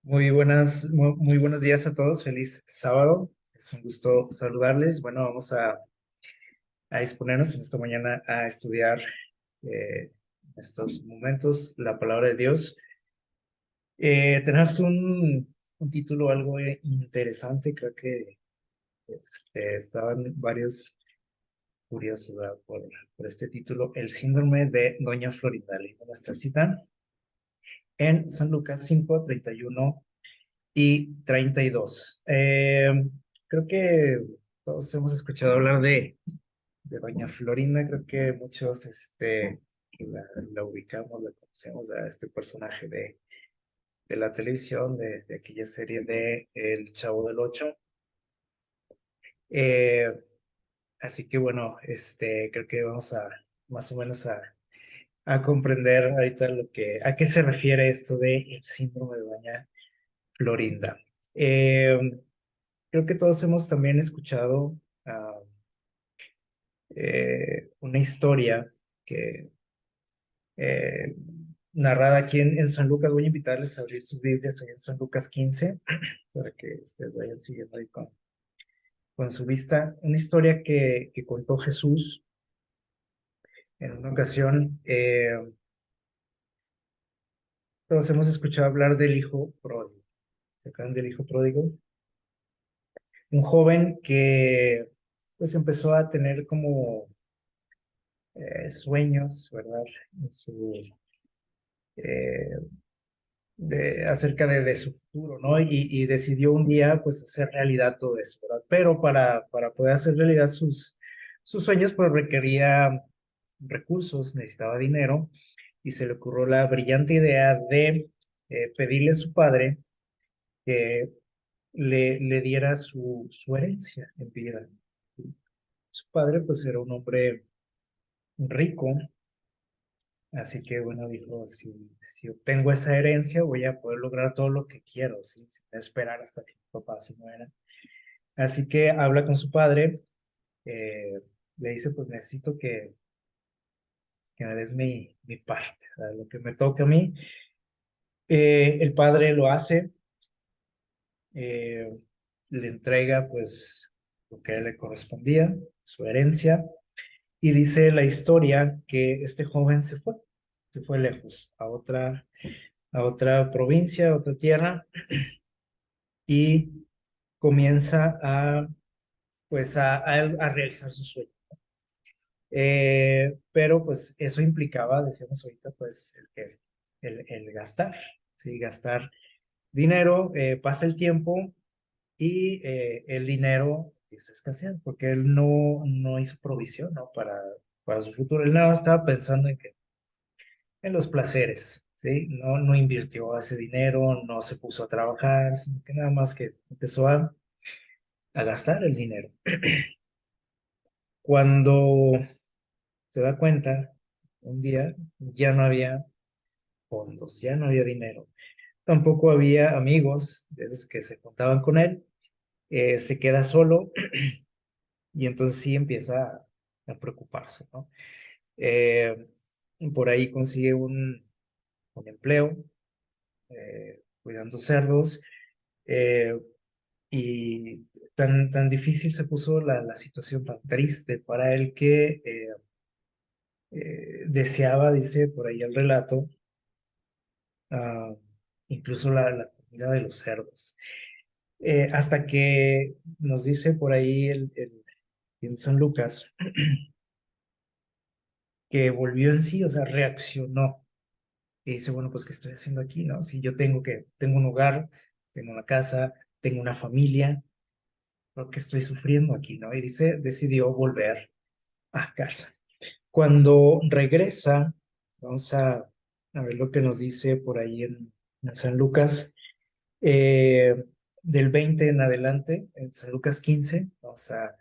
Muy buenos días a todos. Feliz sábado. Es un gusto saludarles. Bueno, vamos a disponernos en esta mañana a estudiar en estos momentos la palabra de Dios. Tenemos un título algo interesante. Creo que estaban varios curiosos, ¿verdad? por este título, el síndrome de Doña Florinda. Leímos nuestra cita en San Lucas 5:31 y 32. Creo que todos hemos escuchado hablar de Doña Florinda. Creo que muchos la ubicamos, la conocemos a este personaje de la televisión, de aquella serie de El Chavo del Ocho. Eh, Así que bueno, creo que vamos a más o menos a comprender ahorita a qué se refiere esto de el síndrome de Doña Florinda. Eh, Creo que todos hemos también escuchado una historia que eh, narrada aquí en San Lucas. Voy a invitarles a abrir sus Biblias ahí en San Lucas 15 para que ustedes vayan siguiendo ahí con su vista. Una historia que contó Jesús en una ocasión. Todos hemos escuchado hablar del hijo pródigo. ¿Se acuerdan del hijo pródigo? Un joven que pues empezó a tener como sueños, ¿verdad? En eh, acerca de su futuro, ¿no? Y decidió un día, pues, hacer realidad todo eso, ¿verdad? Pero para poder hacer realidad sus sueños, pues, requería recursos, necesitaba dinero, y se le ocurrió la brillante idea de pedirle a su padre que le diera su herencia en vida. Su padre, pues, era un hombre rico. Así que bueno, dijo, si obtengo esa herencia, voy a poder lograr todo lo que quiero, sin esperar hasta que mi papá se muera. Así que habla con su padre, eh, le dice, pues necesito que me des mi parte, o sea, lo que me toca a mí. El padre lo hace, eh, le entrega pues lo que a él le correspondía, su herencia, y dice la historia que este joven se fue lejos, a otra provincia, a otra tierra, y comienza pues, a realizar su sueño. Pero pues eso implicaba, decíamos ahorita, pues el gastar, ¿sí? Gastar dinero. Pasa el tiempo y el dinero empieza a escasear porque él no hizo provisión, ¿no? Para su futuro. Él nada más estaba pensando en los placeres, ¿sí? No invirtió ese dinero, no se puso a trabajar, sino que nada más que empezó a gastar el dinero. Cuando se da cuenta, un día ya no había fondos, ya no había dinero. Tampoco había amigos de esos que se juntaban con él. Se queda solo y entonces sí empieza a preocuparse, ¿no? Eh, por ahí consigue un empleo cuidando cerdos. eh, y tan difícil se puso la situación, tan triste para él que deseaba, dice por ahí el relato, ah, incluso la comida de los cerdos. Hasta que nos dice por ahí en San Lucas que volvió en sí, o sea, reaccionó. Y dice, bueno, pues, ¿qué estoy haciendo aquí, no? Si yo tengo un hogar, tengo una casa, tengo una familia, ¿por qué estoy sufriendo aquí, no? Y dice, decidió volver a casa. Cuando regresa, vamos a ver lo que nos dice por ahí en San Lucas, eh, del 20 en adelante, en San Lucas 15, vamos a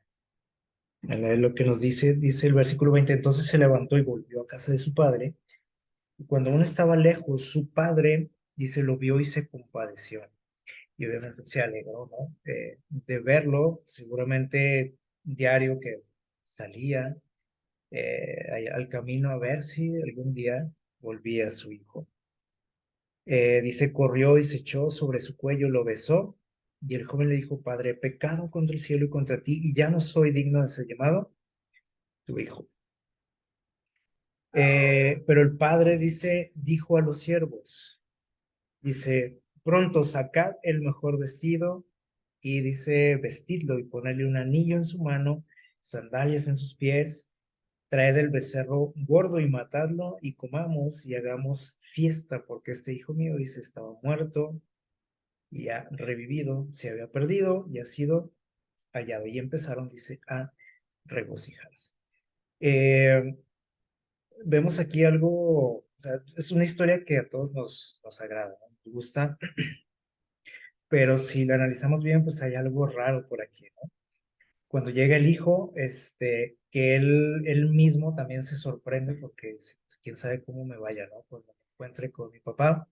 leer lo que nos dice el versículo 20. Entonces se levantó y volvió a casa de su padre, y cuando aún estaba lejos, su padre, dice, lo vio y se compadeció, y obviamente se alegró, ¿no? De verlo, seguramente diario que salía al camino a ver si algún día volvía su hijo. Dice, corrió y se echó sobre su cuello, lo besó, y el joven le dijo, Padre, he pecado contra el cielo y contra ti, y ya no soy digno de ser llamado tu hijo. Pero el padre dice, dijo a los siervos, dice, pronto sacad el mejor vestido y dice, vestidlo y ponerle un anillo en su mano, sandalias en sus pies, traed el becerro gordo y matadlo y comamos y hagamos fiesta, porque este hijo mío, dice, estaba muerto y ha revivido, se había perdido y ha sido hallado. Y empezaron, dice, a regocijarse. Eh, Vemos aquí algo, o sea, es una historia que a todos nos agrada, ¿no? Nos gusta, pero si la analizamos bien, pues hay algo raro por aquí, ¿no? Cuando llega el hijo, que él mismo también se sorprende porque dice, pues, quién sabe cómo me vaya, ¿no? Cuando me encuentre con mi papá,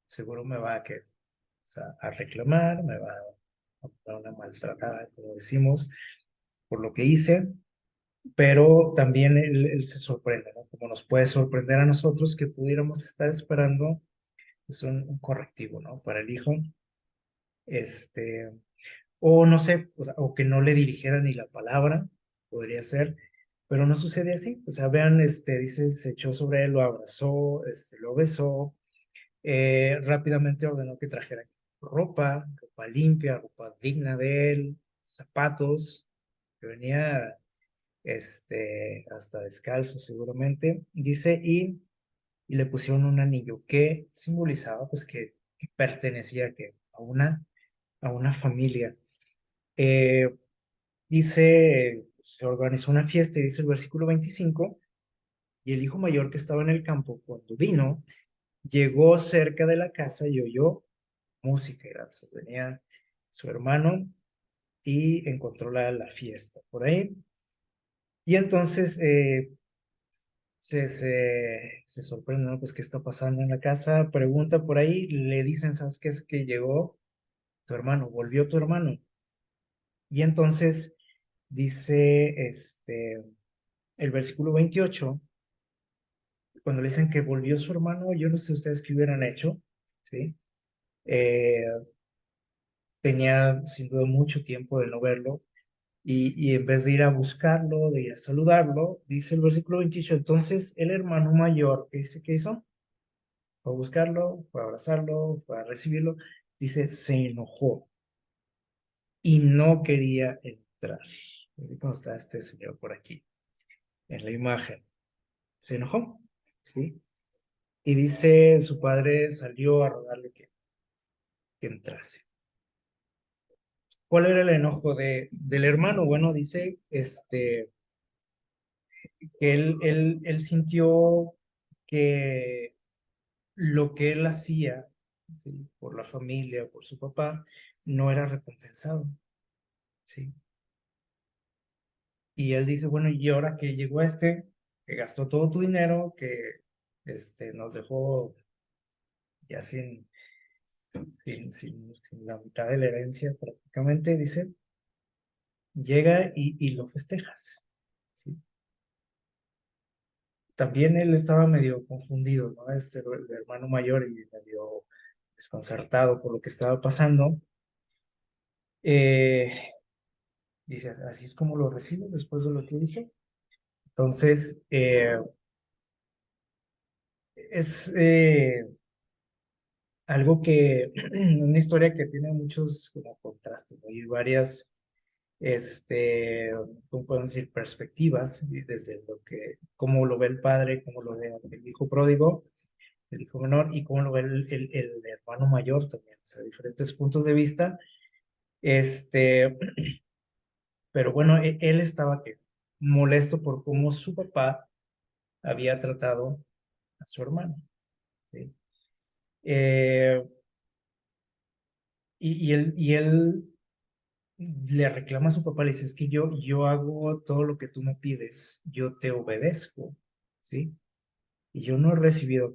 seguro me va o sea, a reclamar, me va a dar una maltratada, como decimos, por lo que hice, pero también él se sorprende, ¿no? Como nos puede sorprender a nosotros que pudiéramos estar esperando pues, un correctivo, ¿no? Para el hijo, este, o no sé, o que no le dirigiera ni la palabra, podría ser, pero no sucede así. O sea, vean, dice, se echó sobre él, lo abrazó, lo besó, rápidamente ordenó que trajera ropa limpia, ropa digna de él, zapatos, que venía, hasta descalzo seguramente, dice, y le pusieron un anillo que simbolizaba, pues, que pertenecía a una familia. Eh, Dice, se organizó una fiesta y dice el versículo 25, y el hijo mayor que estaba en el campo, cuando vino, llegó cerca de la casa y oyó música y danza. Venía su hermano y encontró la fiesta por ahí. Y entonces se sorprende, ¿no? Pues, ¿qué está pasando en la casa? Pregunta por ahí, le dicen, ¿sabes qué? Es que llegó tu hermano, volvió tu hermano. Y entonces dice, el versículo 28 cuando le dicen que volvió su hermano, yo no sé ustedes qué hubieran hecho, ¿sí? Eh, Tenía sin duda mucho tiempo de no verlo y en vez de ir a buscarlo, de ir a saludarlo, dice el versículo 28, entonces el hermano mayor, ¿qué dice que hizo? Fue a buscarlo, fue a abrazarlo, fue a recibirlo, dice, se enojó y no quería entrar. Así como está este señor por aquí, en la imagen. Se enojó, ¿sí? Y dice, su padre salió a rogarle que entrase. ¿Cuál era el enojo del hermano? Bueno, dice que él sintió que lo que él hacía, ¿sí? Por la familia, por su papá, no era recompensado, ¿sí? Y él dice, bueno, y ahora que llegó que gastó todo tu dinero, que nos dejó ya sin la mitad de la herencia prácticamente, dice, llega y lo festejas, ¿sí? También él estaba medio confundido, ¿no? El hermano mayor y medio desconcertado por lo que estaba pasando. Eh, Dice, así es como lo recibes después de lo que hice. Entonces, es algo una historia que tiene muchos como contrastes, ¿no? Y varias, ¿cómo puedo decir? Perspectivas, y desde cómo lo ve el padre, cómo lo ve el hijo pródigo, el hijo menor, y cómo lo ve el hermano mayor también, o sea, diferentes puntos de vista. Este, pero bueno, él estaba molesto por cómo su papá había tratado a su hermano, ¿sí? Eh, y él le reclama a su papá, le dice, es que yo hago todo lo que tú me pides, yo te obedezco, ¿sí? Y yo no he recibido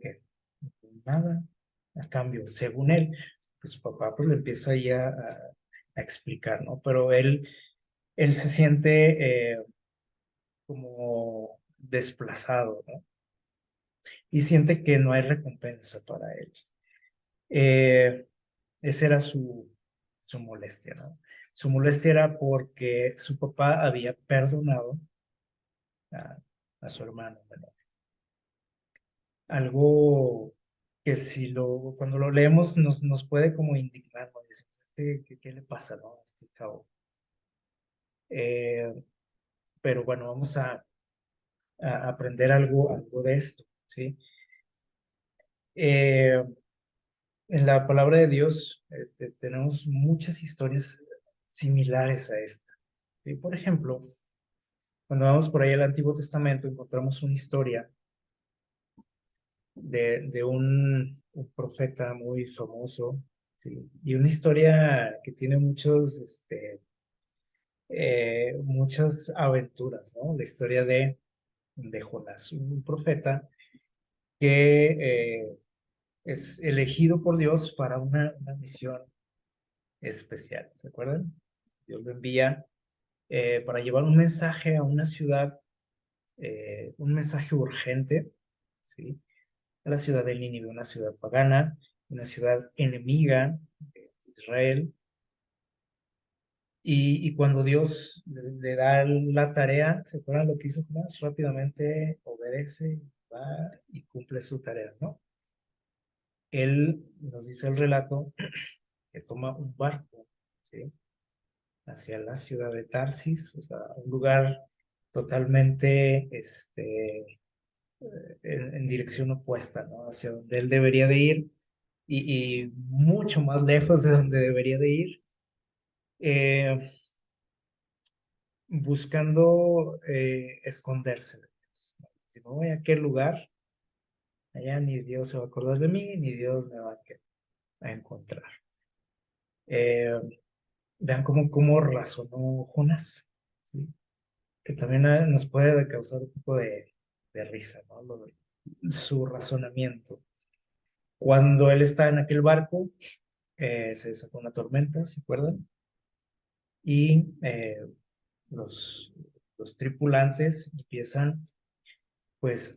nada a cambio, según él, que su papá pues le empieza ya a explicar, ¿no? Pero él se siente como desplazado, ¿no? Y siente que no hay recompensa para él. Eh, Esa era su molestia, ¿no? Su molestia era porque su papá había perdonado a, a su hermano menor. Algo que si cuando lo leemos nos puede como indignar, ¿no? Decimos, ¿qué le pasa, no? A este chavo. Eh, pero bueno, vamos a aprender algo de esto, ¿sí? Eh, en la palabra de Dios tenemos muchas historias similares a esta, ¿sí? Por ejemplo, cuando vamos por ahí al Antiguo Testamento, encontramos una historia de un profeta muy famoso, ¿sí? Y una historia que tiene muchas aventuras, ¿no? La historia de Jonás, un profeta que es elegido por Dios para una misión especial, ¿se acuerdan? Dios lo envía para llevar un mensaje a una ciudad, un mensaje urgente, ¿sí? A la ciudad de Nínive, una ciudad pagana, una ciudad enemiga de Israel. Y cuando Dios le da la tarea, ¿se acuerdan lo que hizo Jonás? Rápidamente obedece, va y cumple su tarea, ¿no? Él, nos dice el relato, que toma un barco, ¿sí? Hacia la ciudad de Tarsis, o sea, un lugar totalmente en dirección opuesta, ¿no? Hacia donde él debería de ir y mucho más lejos de donde debería de ir, eh, buscando esconderse de Dios, ¿no? Si me voy a aquel lugar, allá ni Dios se va a acordar de mí, ni Dios me va a encontrar. Eh, Vean cómo razonó Jonás, ¿sí? Que también nos puede causar un poco de risa, ¿no? Su razonamiento. Cuando él está en aquel barco, se desató una tormenta, ¿se acuerdan? Y los, los tripulantes empiezan, pues,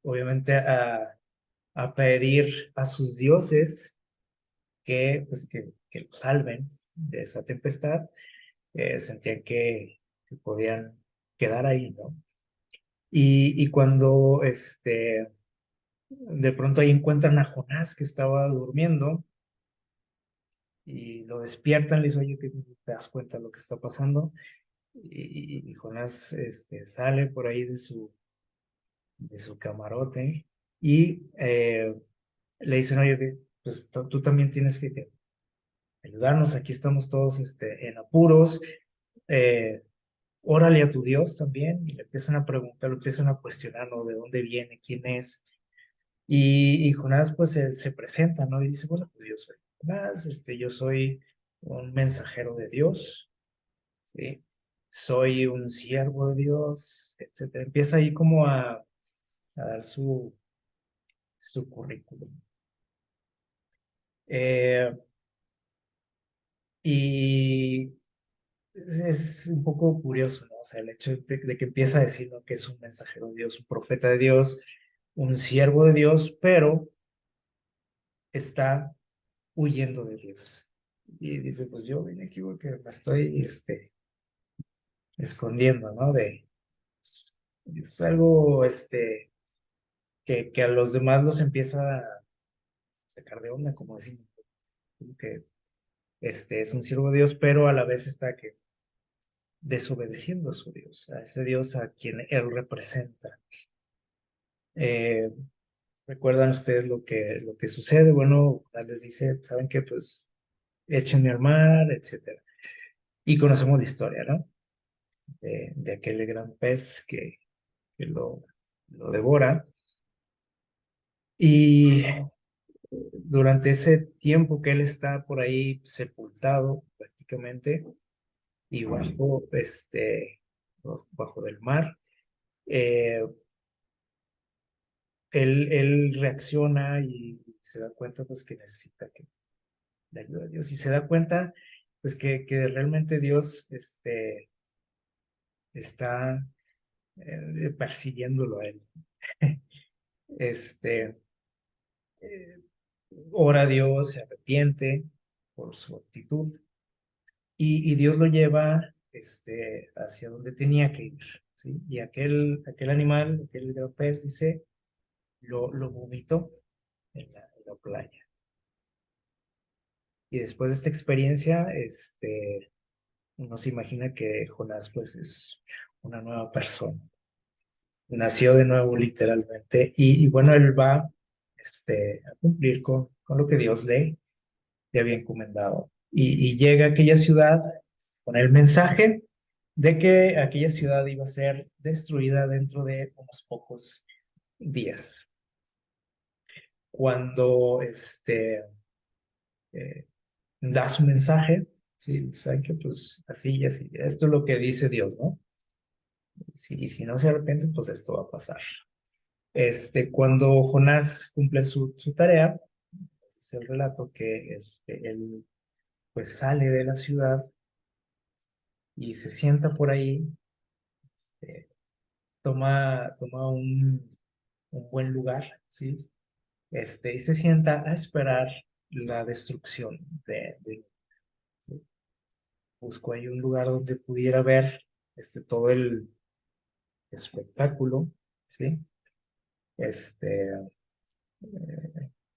obviamente, a pedir a sus dioses que los salven de esa tempestad. Sentían que podían quedar ahí, ¿no? Y cuando de pronto ahí encuentran a Jonás que estaba durmiendo y lo despiertan, le dicen, oye, ¿que te das cuenta de lo que está pasando? Y Jonás sale por ahí de su camarote y le dicen, oye, pues tú también tienes que ayudarnos, aquí estamos todos en apuros, eh, órale a tu Dios también, y le empiezan a preguntar, lo empiezan a cuestionar, ¿no? ¿De dónde viene? ¿Quién es? Y Jonás pues se presenta, ¿no? Y dice, bueno, pues yo soy Jonás, yo soy un mensajero de Dios, ¿sí? Soy un siervo de Dios, etcétera. Empieza ahí como a dar su currículum. Eh, y es un poco curioso, ¿no? O sea, el hecho de que empieza a decir, ¿no? Que es un mensajero de Dios, un profeta de Dios, un siervo de Dios, pero está huyendo de Dios. Y dice, pues yo vine aquí porque me estoy escondiendo, ¿no? Es algo que a los demás los empieza a sacar de onda, como decimos, como que es un siervo de Dios, pero a la vez está que desobedeciendo a su Dios, a ese Dios a quien él representa. Eh, ¿Recuerdan ustedes lo que sucede? Bueno, les dice, ¿saben qué? Pues échenme al mar, etcétera. Y conocemos la historia, ¿no? De aquel gran pez que lo devora. Y durante ese tiempo que él está por ahí sepultado prácticamente y bajo del mar, eh, él reacciona y se da cuenta pues que necesita la ayuda de Dios y se da cuenta pues que realmente Dios está persiguiéndolo a él. Este, eh, ora a Dios, se arrepiente por su actitud y Dios lo lleva hacia donde tenía que ir, ¿sí? Y aquel animal, aquel gran pez, dice, lo vomitó en la playa. Y después de esta experiencia, uno se imagina que Jonás pues es una nueva persona. Nació de nuevo literalmente y bueno, él va a cumplir con lo que Dios le había encomendado. Y llega a aquella ciudad con el mensaje de que aquella ciudad iba a ser destruida dentro de unos pocos días. Cuando eh, da su mensaje, sí, saben que pues así y así, esto es lo que dice Dios, ¿no? Si no se arrepiente, pues esto va a pasar. Cuando Jonás cumple su tarea, es el relato que él pues sale de la ciudad y se sienta por ahí, este, toma un buen lugar, ¿sí? Y se sienta a esperar la destrucción ¿sí? Buscó ahí un lugar donde pudiera ver todo el espectáculo, ¿sí? Este,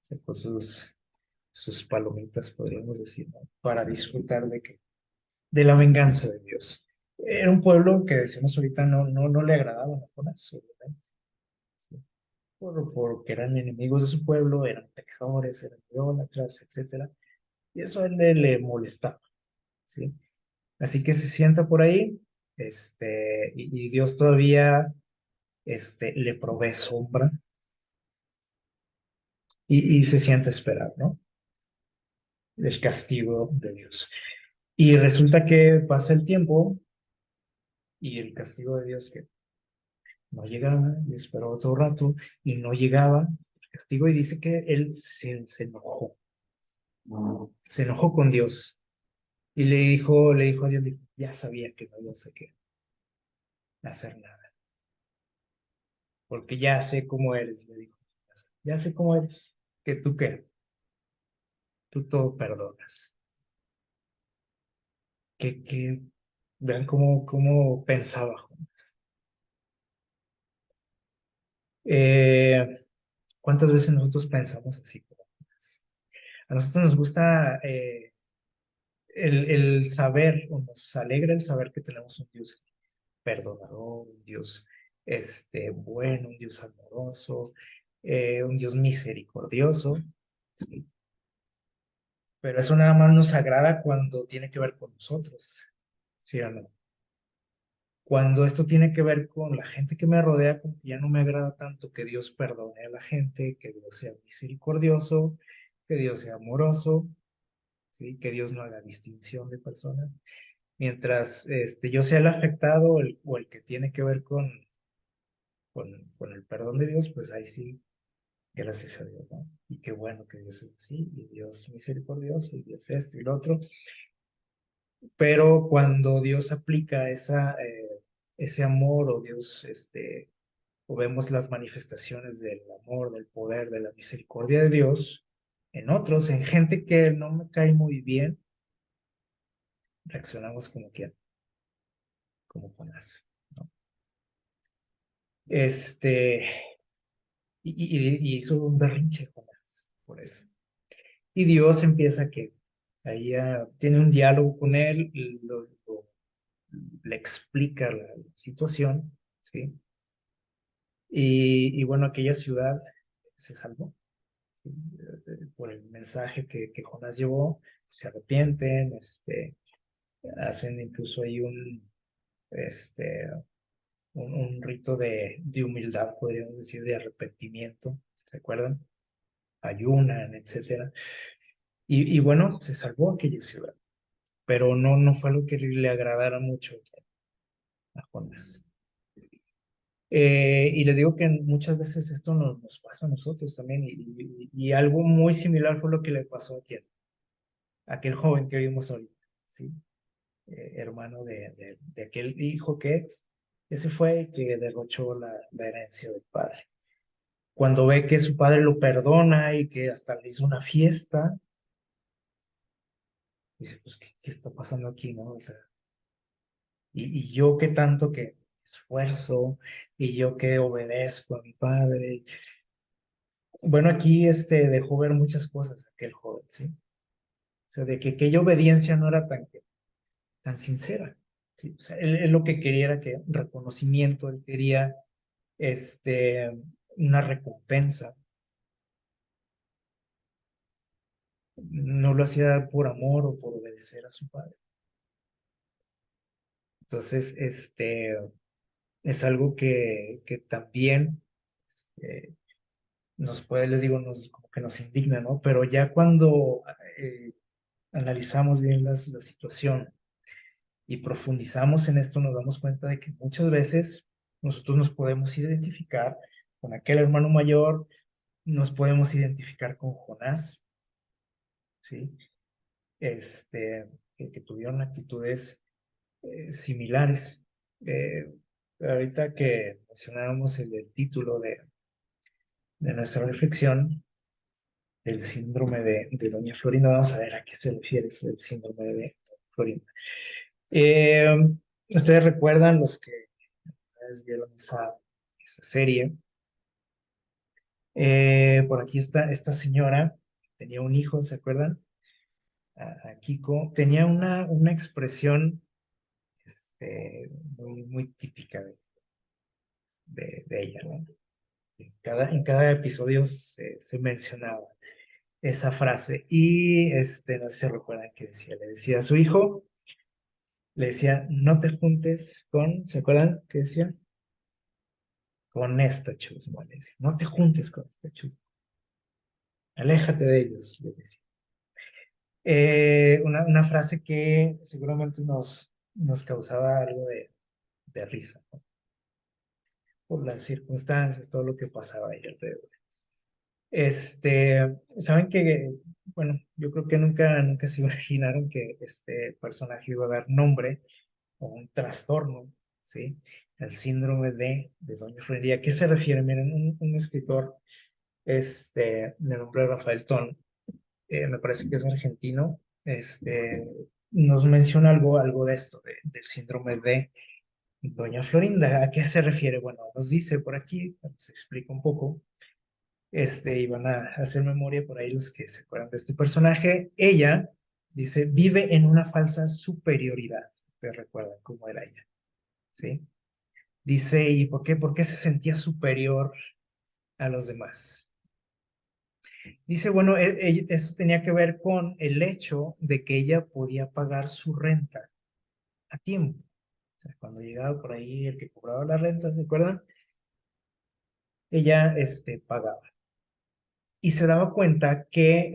sacó sus palomitas, podríamos decir, ¿no? Para disfrutar de la venganza de Dios. Era un pueblo que decimos ahorita no le agradaba a Jonás, obviamente, ¿sí? Porque eran enemigos de su pueblo, eran pecadores, eran idólatras, etcétera. Y eso a él le molestaba, ¿sí? Así que se sienta por ahí, y Dios todavía, le provee sombra y se sienta a esperar, ¿no? El castigo de Dios. Y resulta que pasa el tiempo y el castigo de Dios que no llegaba, y esperó otro rato y no llegaba el castigo y dice que él se enojó, se enojó con Dios y le dijo a Dios, dijo, ya sabía que no ibas a hacer nada, porque ya sé cómo eres, le dijo, ya sé cómo eres, que tú qué, tú todo perdonas, que vean cómo pensaba Jonás. Eh, ¿Cuántas veces nosotros pensamos así como Jonás? A nosotros nos gusta el saber, o nos alegra el saber que tenemos un Dios perdonador, un Dios bueno, un Dios amoroso, un Dios misericordioso, ¿sí? Pero eso nada más nos agrada cuando tiene que ver con nosotros, ¿sí o no? Cuando esto tiene que ver con la gente que me rodea, como que ya no me agrada tanto que Dios perdone a la gente, que Dios sea misericordioso, que Dios sea amoroso, ¿sí? Que Dios no haga distinción de personas. Mientras yo sea el afectado o el que tiene que ver con el perdón de Dios, pues ahí sí, gracias a Dios, ¿no? Y qué bueno que Dios es así, y Dios misericordioso, y Dios esto y lo otro. Pero cuando Dios aplica ese amor, o Dios, o vemos las manifestaciones del amor, del poder, de la misericordia de Dios en otros, en gente que no me cae muy bien, reaccionamos como quien, como Jonás, ¿no? Este, y hizo un berrinche Jonás por eso. Y Dios empieza que ahí tiene un diálogo con él, y le explica la situación, ¿sí? Y bueno, aquella ciudad se salvó, ¿sí? Por el mensaje que Jonás llevó, se arrepienten, hacen incluso ahí este, un rito de humildad, podríamos decir, de arrepentimiento, ¿se acuerdan? Ayunan, etcétera. Y bueno, se salvó aquella ciudad, pero no fue lo que le agradara mucho a Jonás. Y les digo que muchas veces esto nos pasa a nosotros también, y algo muy similar fue lo que le pasó a aquel joven que vimos ahorita, ¿sí? Hermano de aquel hijo que ese fue el que derrochó la herencia del padre. Cuando ve que su padre lo perdona y que hasta le hizo una fiesta, dice, pues, ¿qué está pasando aquí, no? O sea, y yo que tanto que esfuerzo, y yo que obedezco a mi padre. Bueno, aquí dejó ver muchas cosas aquel joven, ¿sí? O sea, de que aquella obediencia no era tan sincera, ¿sí? O sea, él lo que quería era que reconocimiento, él quería este, una recompensa. No lo hacía por amor o por obedecer a su padre. Entonces, es algo que también este, nos puede, les digo, como que nos indigna, ¿no? Pero ya cuando analizamos bien la situación y profundizamos en esto, nos damos cuenta de que muchas veces nosotros nos podemos identificar con aquel hermano mayor, nos podemos identificar con Jonás, ¿sí? Que tuvieron actitudes similares. Eh, Ahorita que mencionábamos el título de nuestra reflexión, el síndrome de Doña Florinda, vamos a ver a qué se refiere eso del síndrome de Doña Florinda. Eh, Ustedes recuerdan los que vieron esa serie. Por aquí está esta señora, tenía un hijo, ¿se acuerdan? A Kiko, tenía una expresión muy típica de ella, ¿no? En cada episodio se mencionaba esa frase y no sé si se recuerdan que decía, le decía a su hijo, le decía, no te juntes con, ¿se acuerdan que decía? Con esta chusma, le decía, no te juntes con esta chusma, aléjate de ellos, le decía. Una frase que seguramente nos causaba algo de risa, ¿no? Por las circunstancias, todo lo que pasaba ahí alrededor. Saben que, bueno, yo creo que nunca se imaginaron que este personaje iba a dar nombre o un trastorno, ¿sí? El síndrome de Doña Florinda. ¿A qué se refiere? Miren, un escritor de nombre Rafael Ton, me parece que es argentino, nos menciona algo de esto, del síndrome de Doña Florinda. ¿A qué se refiere? Bueno, nos dice por aquí, se explica un poco, y van a hacer memoria por ahí los que se acuerdan de este personaje. Ella, dice, vive en una falsa superioridad. Ustedes recuerdan cómo era ella, ¿sí? Dice, ¿y por qué? ¿Por qué se sentía superior a los demás? Dice, bueno, eso tenía que ver con el hecho de que ella podía pagar su renta a tiempo. O sea, cuando llegaba por ahí el que cobraba la renta, ¿se acuerdan? Ella, pagaba. Y se daba cuenta que,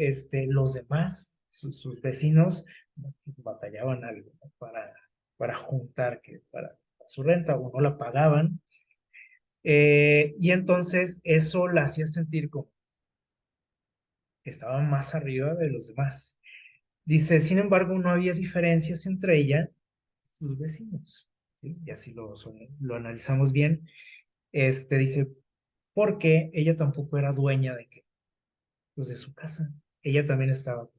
los demás, sus vecinos, batallaban algo, ¿no? para juntar para su renta o no la pagaban. Y entonces eso la hacía sentir como que estaba más arriba de los demás. Dice, sin embargo, no había diferencias entre ella y sus vecinos, ¿sí? Y así lo analizamos bien. Dice, porque ella tampoco era dueña de qué, pues de su casa. Ella también estaba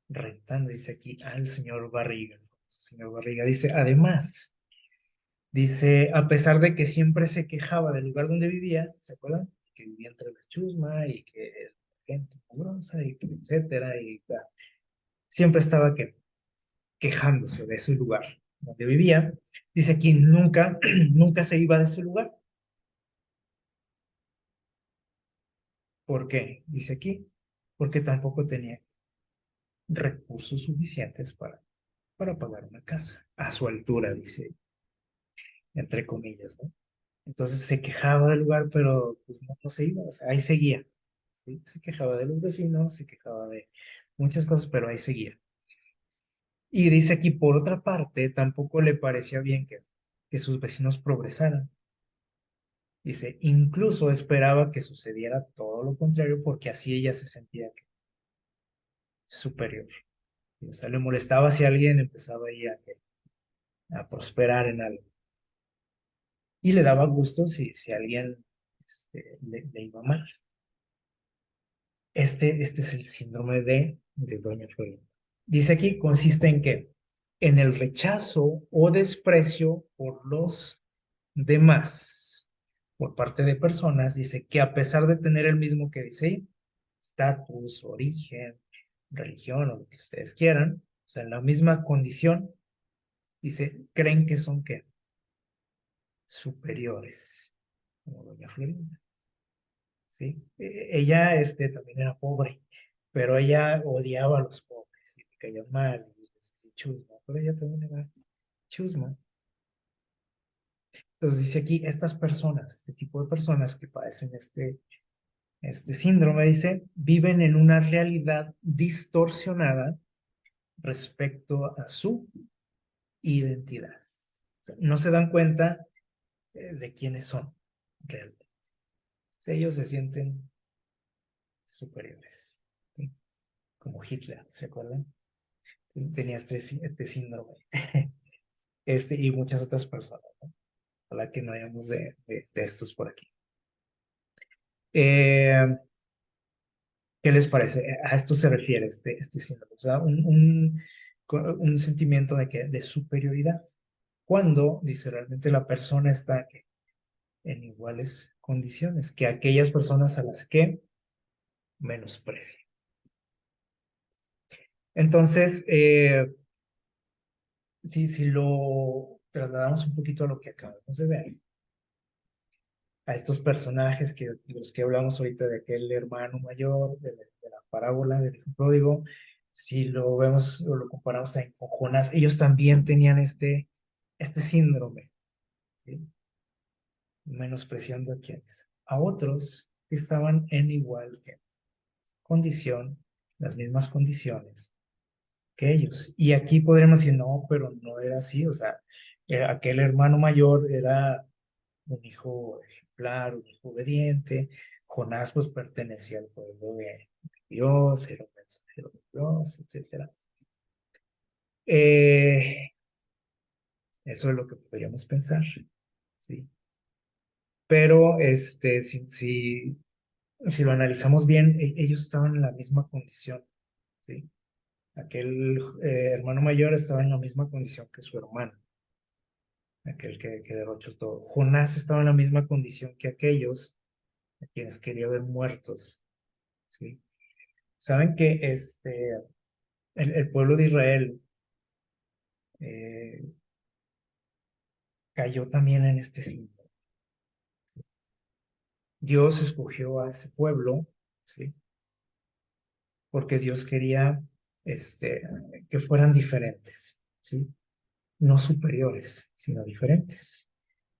rentando, dice aquí, al señor Barriga. Señor Barriga dice, además, dice, a pesar de que siempre se quejaba del lugar donde vivía, ¿se acuerdan? Que vivía entre la chusma y que gente mugrosa y que etcétera, y siempre estaba quejándose de ese lugar donde vivía. Dice aquí, nunca, nunca se iba de ese lugar. ¿Por qué? Dice aquí, porque tampoco tenía recursos suficientes para pagar una casa a su altura, dice, entre comillas, ¿no? Entonces se quejaba del lugar, pero pues no se iba, o sea, ahí seguía, ¿sí? Se quejaba de los vecinos, se quejaba de muchas cosas, pero ahí seguía. Y dice aquí, por otra parte, tampoco le parecía bien que sus vecinos progresaran. Dice, incluso esperaba que sucediera todo lo contrario porque así ella se sentía superior. O sea, le molestaba si alguien empezaba ahí a prosperar en algo. Y le daba gusto si alguien le iba mal. Este es el síndrome de Doña Florinda. Dice aquí, consiste en qué? En el rechazo o desprecio por los demás, por parte de personas, dice que a pesar de tener el mismo que dice ahí, estatus, origen, religión o lo que ustedes quieran, o sea, en la misma condición, dice, creen que son qué? Superiores, como Doña Florinda. ¿Sí? Ella también era pobre, pero ella odiaba a los pobres y le caían mal, y chusma, pero ella también era chusma. Entonces dice aquí, estas personas, este tipo de personas que padecen este síndrome, dice, viven en una realidad distorsionada respecto a su identidad. O sea, no se dan cuenta de quiénes son realmente. O sea, ellos se sienten superiores, ¿sí? Como Hitler, ¿se acuerdan? Tenía este síndrome. Y muchas otras personas, ¿no? Ojalá que no hayamos de estos por aquí. Eh, ¿Qué les parece? A esto se refiere este síndrome. O sea, un sentimiento de superioridad. Cuando, dice, realmente la persona está en iguales condiciones que aquellas personas a las que menosprecia. Entonces, si lo trasladamos un poquito a lo que acabamos de ver, a estos personajes de los que hablamos ahorita, de aquel hermano mayor, de la parábola del hijo pródigo, si lo vemos o lo comparamos también con Jonás, ellos también tenían este síndrome, ¿sí? Menospreciando a quienes, a otros que estaban en igual condición, las mismas condiciones que ellos. Y aquí podremos decir, no, pero no era así, o sea, aquel hermano mayor era un hijo ejemplar, un hijo obediente. Jonás pues pertenecía al pueblo de Dios, era un mensajero de Dios, etcétera. Eso es lo que podríamos pensar, ¿sí? Pero si lo analizamos bien, ellos estaban en la misma condición, ¿sí? Aquel hermano mayor estaba en la misma condición que su hermano, aquel que derrochó todo. Jonás estaba en la misma condición que aquellos a quienes quería ver muertos, ¿sí? Saben que el pueblo de Israel eh, cayó también en este símbolo. Dios escogió a ese pueblo, ¿sí? Porque Dios quería que fueran diferentes, ¿sí? No superiores, sino diferentes.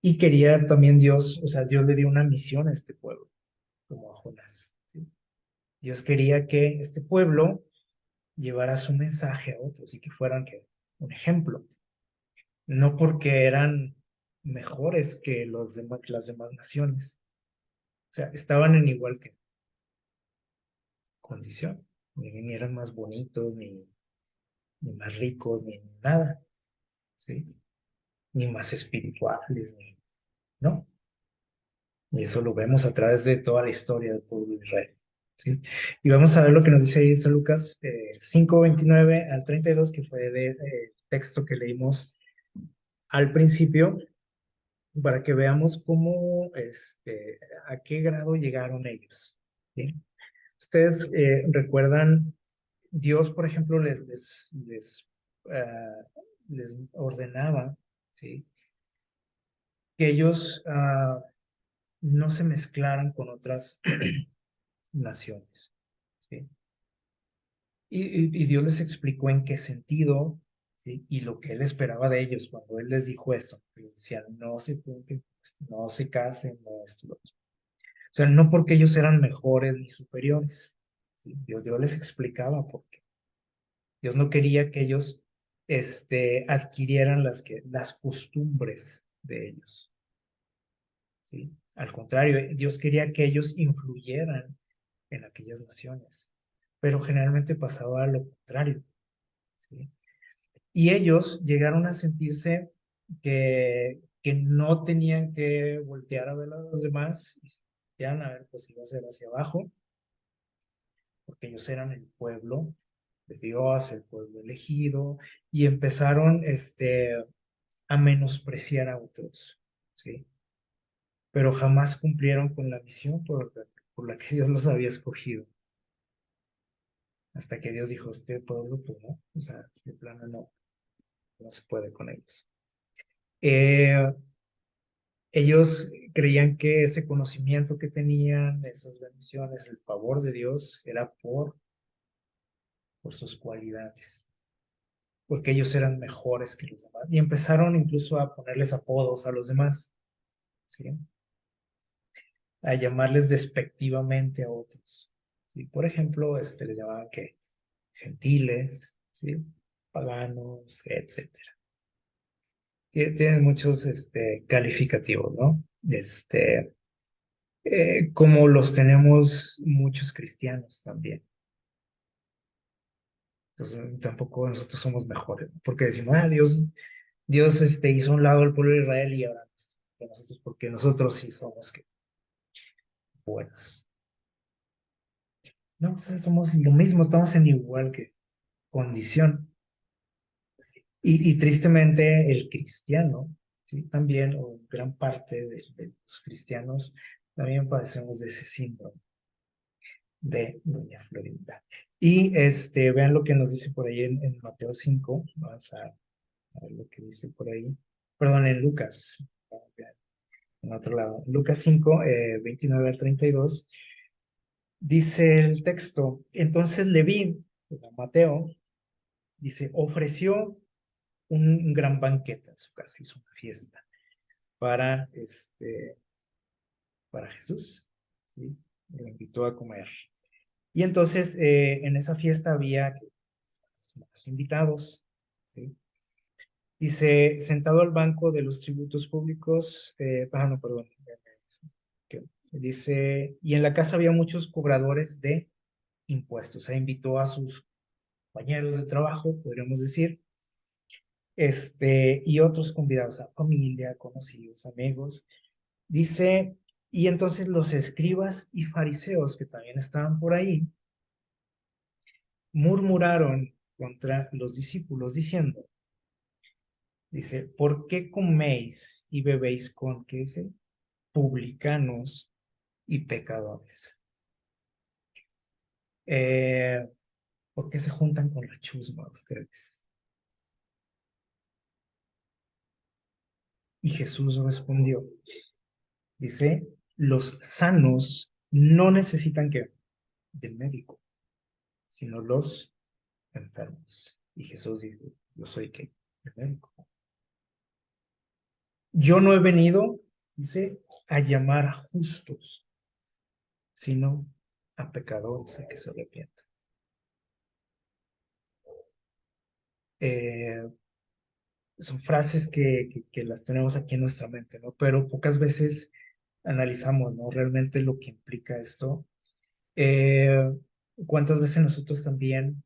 Y quería también Dios, o sea, Dios le dio una misión a este pueblo, como a Jonás, ¿sí? Dios quería que este pueblo llevara su mensaje a otros y que fueran un ejemplo, no porque eran mejores que las demás naciones. O sea, estaban en igual que condición. Ni eran más bonitos, ni más ricos, ni nada, ¿sí? Ni más espirituales, ¿no? Y eso lo vemos a través de toda la historia del pueblo de Israel, ¿sí? Y vamos a ver lo que nos dice ahí San Lucas 5:29 al 32, que fue de texto que leímos al principio, para que veamos cómo, a qué grado llegaron ellos, ¿sí? Ustedes recuerdan, Dios, por ejemplo, les ordenaba, ¿sí? Que ellos no se mezclaran con otras naciones, ¿sí? Y Dios les explicó en qué sentido, ¿sí? Y lo que Él esperaba de ellos cuando Él les dijo esto. Les decían, no se junten, no se casen, no esto, lo otro. O sea, no porque ellos eran mejores ni superiores, ¿sí? Dios les explicaba por qué. Dios no quería que ellos adquirieran las costumbres de ellos, ¿sí? Al contrario, Dios quería que ellos influyeran en aquellas naciones, pero generalmente pasaba lo contrario, ¿sí? Y ellos llegaron a sentirse que no tenían que voltear a ver a los demás, voltean a ver, pues iba a ser hacia abajo, porque ellos eran el pueblo de Dios, el pueblo elegido, y empezaron a menospreciar a otros, ¿sí? Pero jamás cumplieron con la misión por la que Dios los había escogido. Hasta que Dios dijo, este pueblo, pues no, o sea, de plano no se puede con ellos. Eh, Ellos creían que ese conocimiento que tenían, esas bendiciones, el favor de Dios, era por sus cualidades, porque ellos eran mejores que los demás. Y empezaron incluso a ponerles apodos a los demás, ¿sí? A llamarles despectivamente a otros. ¿Sí? Por ejemplo, les llamaban que gentiles, ¿sí? Paganos, etcétera. Tienen muchos calificativos, ¿no? Como los tenemos muchos cristianos también. Entonces, tampoco nosotros somos mejores, ¿no? Porque decimos, Dios hizo a un lado al pueblo de Israel y ahora nosotros, porque nosotros sí somos buenos. No, o sea, somos lo mismo, estamos en igual que condición. Y tristemente el cristiano, ¿sí? También, o gran parte de los cristianos, también padecemos de ese síndrome de Doña Florinda. Y vean lo que nos dice por ahí en Mateo 5, vamos a ver lo que dice por ahí, perdón, en Lucas, en otro lado, Lucas 5, 29 al 32, dice el texto, entonces Leví, Mateo, dice, ofreció un gran banquete en su casa, hizo una fiesta para, para Jesús, ¿sí? Lo invitó a comer. Y entonces en esa fiesta había más invitados, ¿sí? Dice, sentado al banco de los tributos públicos, no, perdón, que dice, y en la casa había muchos cobradores de impuestos, o sea, invitó a sus compañeros de trabajo, podríamos decir, y otros convidados a familia, conocidos, amigos. Dice, y entonces los escribas y fariseos que también estaban por ahí, murmuraron contra los discípulos diciendo, dice, ¿por qué coméis y bebéis con, qué dice? Publicanos y pecadores. Eh, ¿Por qué se juntan con la chusma ustedes? Y Jesús respondió, dice, los sanos no necesitan que del médico, sino los enfermos. Y Jesús dijo, yo soy qué, el médico. Yo no he venido, dice, a llamar a justos, sino a pecadores a que se arrepientan. Eh, Son frases que las tenemos aquí en nuestra mente, ¿no? Pero pocas veces analizamos, ¿no? Realmente lo que implica esto. Eh, ¿Cuántas veces nosotros también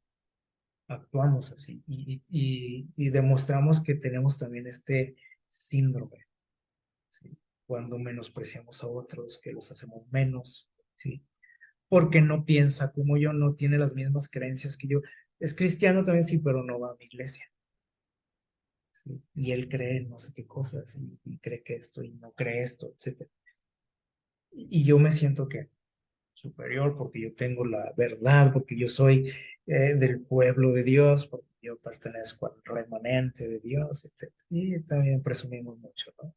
actuamos así y demostramos que tenemos también este síndrome, ¿sí? Cuando menospreciamos a otros, que los hacemos menos, ¿sí? Porque no piensa como yo, no tiene las mismas creencias que yo. Es cristiano también, sí, pero no va a mi iglesia, ¿sí? Y él cree en no sé qué cosas y cree que esto y no cree esto, etcétera. Y yo me siento que superior porque yo tengo la verdad, porque yo soy del pueblo de Dios, porque yo pertenezco al remanente de Dios, etcétera. Y también presumimos mucho, ¿no?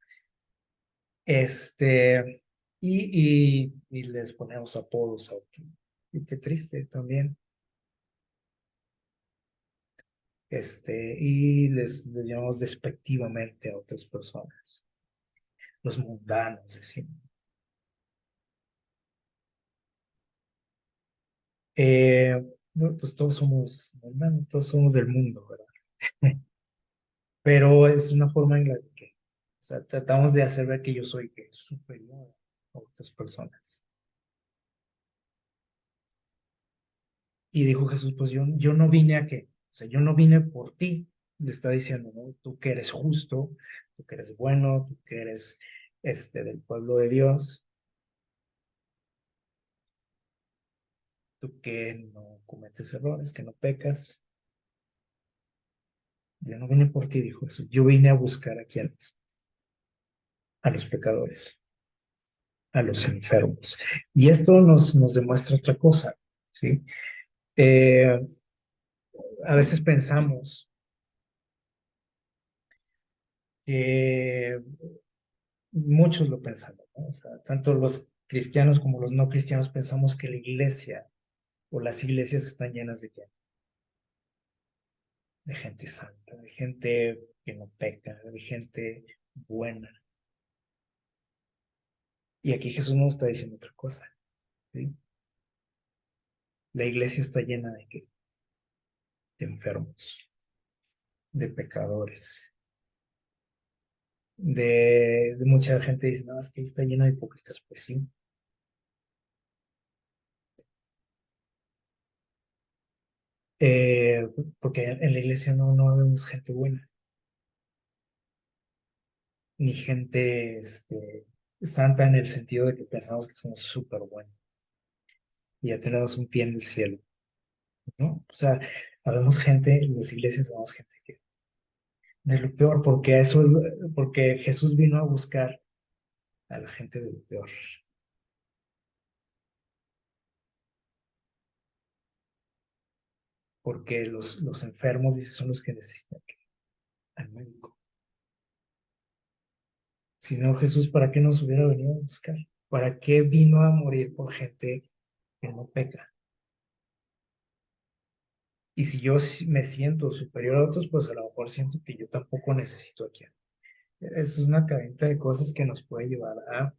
Y les ponemos apodos a otros. Y qué triste también. Y les llamamos despectivamente a otras personas, los mundanos, decimos. Eh, bueno, pues todos somos mundanos, todos somos del mundo, ¿verdad? Pero es una forma en la que, o sea, tratamos de hacer ver que yo soy que, superior a otras personas. Y dijo Jesús, pues yo no vine a qué, o sea, yo no vine por ti, le está diciendo, ¿no? Tú que eres justo, tú que eres bueno, tú que eres del pueblo de Dios, tú que no cometes errores, que no pecas. Yo no vine por ti, dijo Jesús. Yo vine a buscar a quienes, a los pecadores, a los enfermos. Y esto nos demuestra otra cosa, ¿sí? Eh, a veces pensamos que muchos lo pensamos, ¿no? O sea, tanto los cristianos como los no cristianos pensamos que la iglesia o las iglesias están llenas de qué? De gente santa, de gente que no peca, de gente buena. Y aquí Jesús nos está diciendo otra cosa, ¿sí? La iglesia está llena de qué? De enfermos, de pecadores, de mucha gente dice, no, es que ahí está llena de hipócritas. Pues sí, eh, porque en la iglesia no vemos gente buena, ni gente santa en el sentido de que pensamos que somos súper buenos y ya tenemos un pie en el cielo, ¿no? O sea, habemos gente, en las iglesias vemos gente que de lo peor, porque porque Jesús vino a buscar a la gente de lo peor, porque los enfermos, dice, son los que necesitan al médico. Si no, Jesús, ¿para qué nos hubiera venido a buscar? ¿Para qué vino a morir por gente que no peca? Y si yo me siento superior a otros, pues a lo mejor siento que yo tampoco necesito a quien. Es una cadena de cosas que nos puede llevar a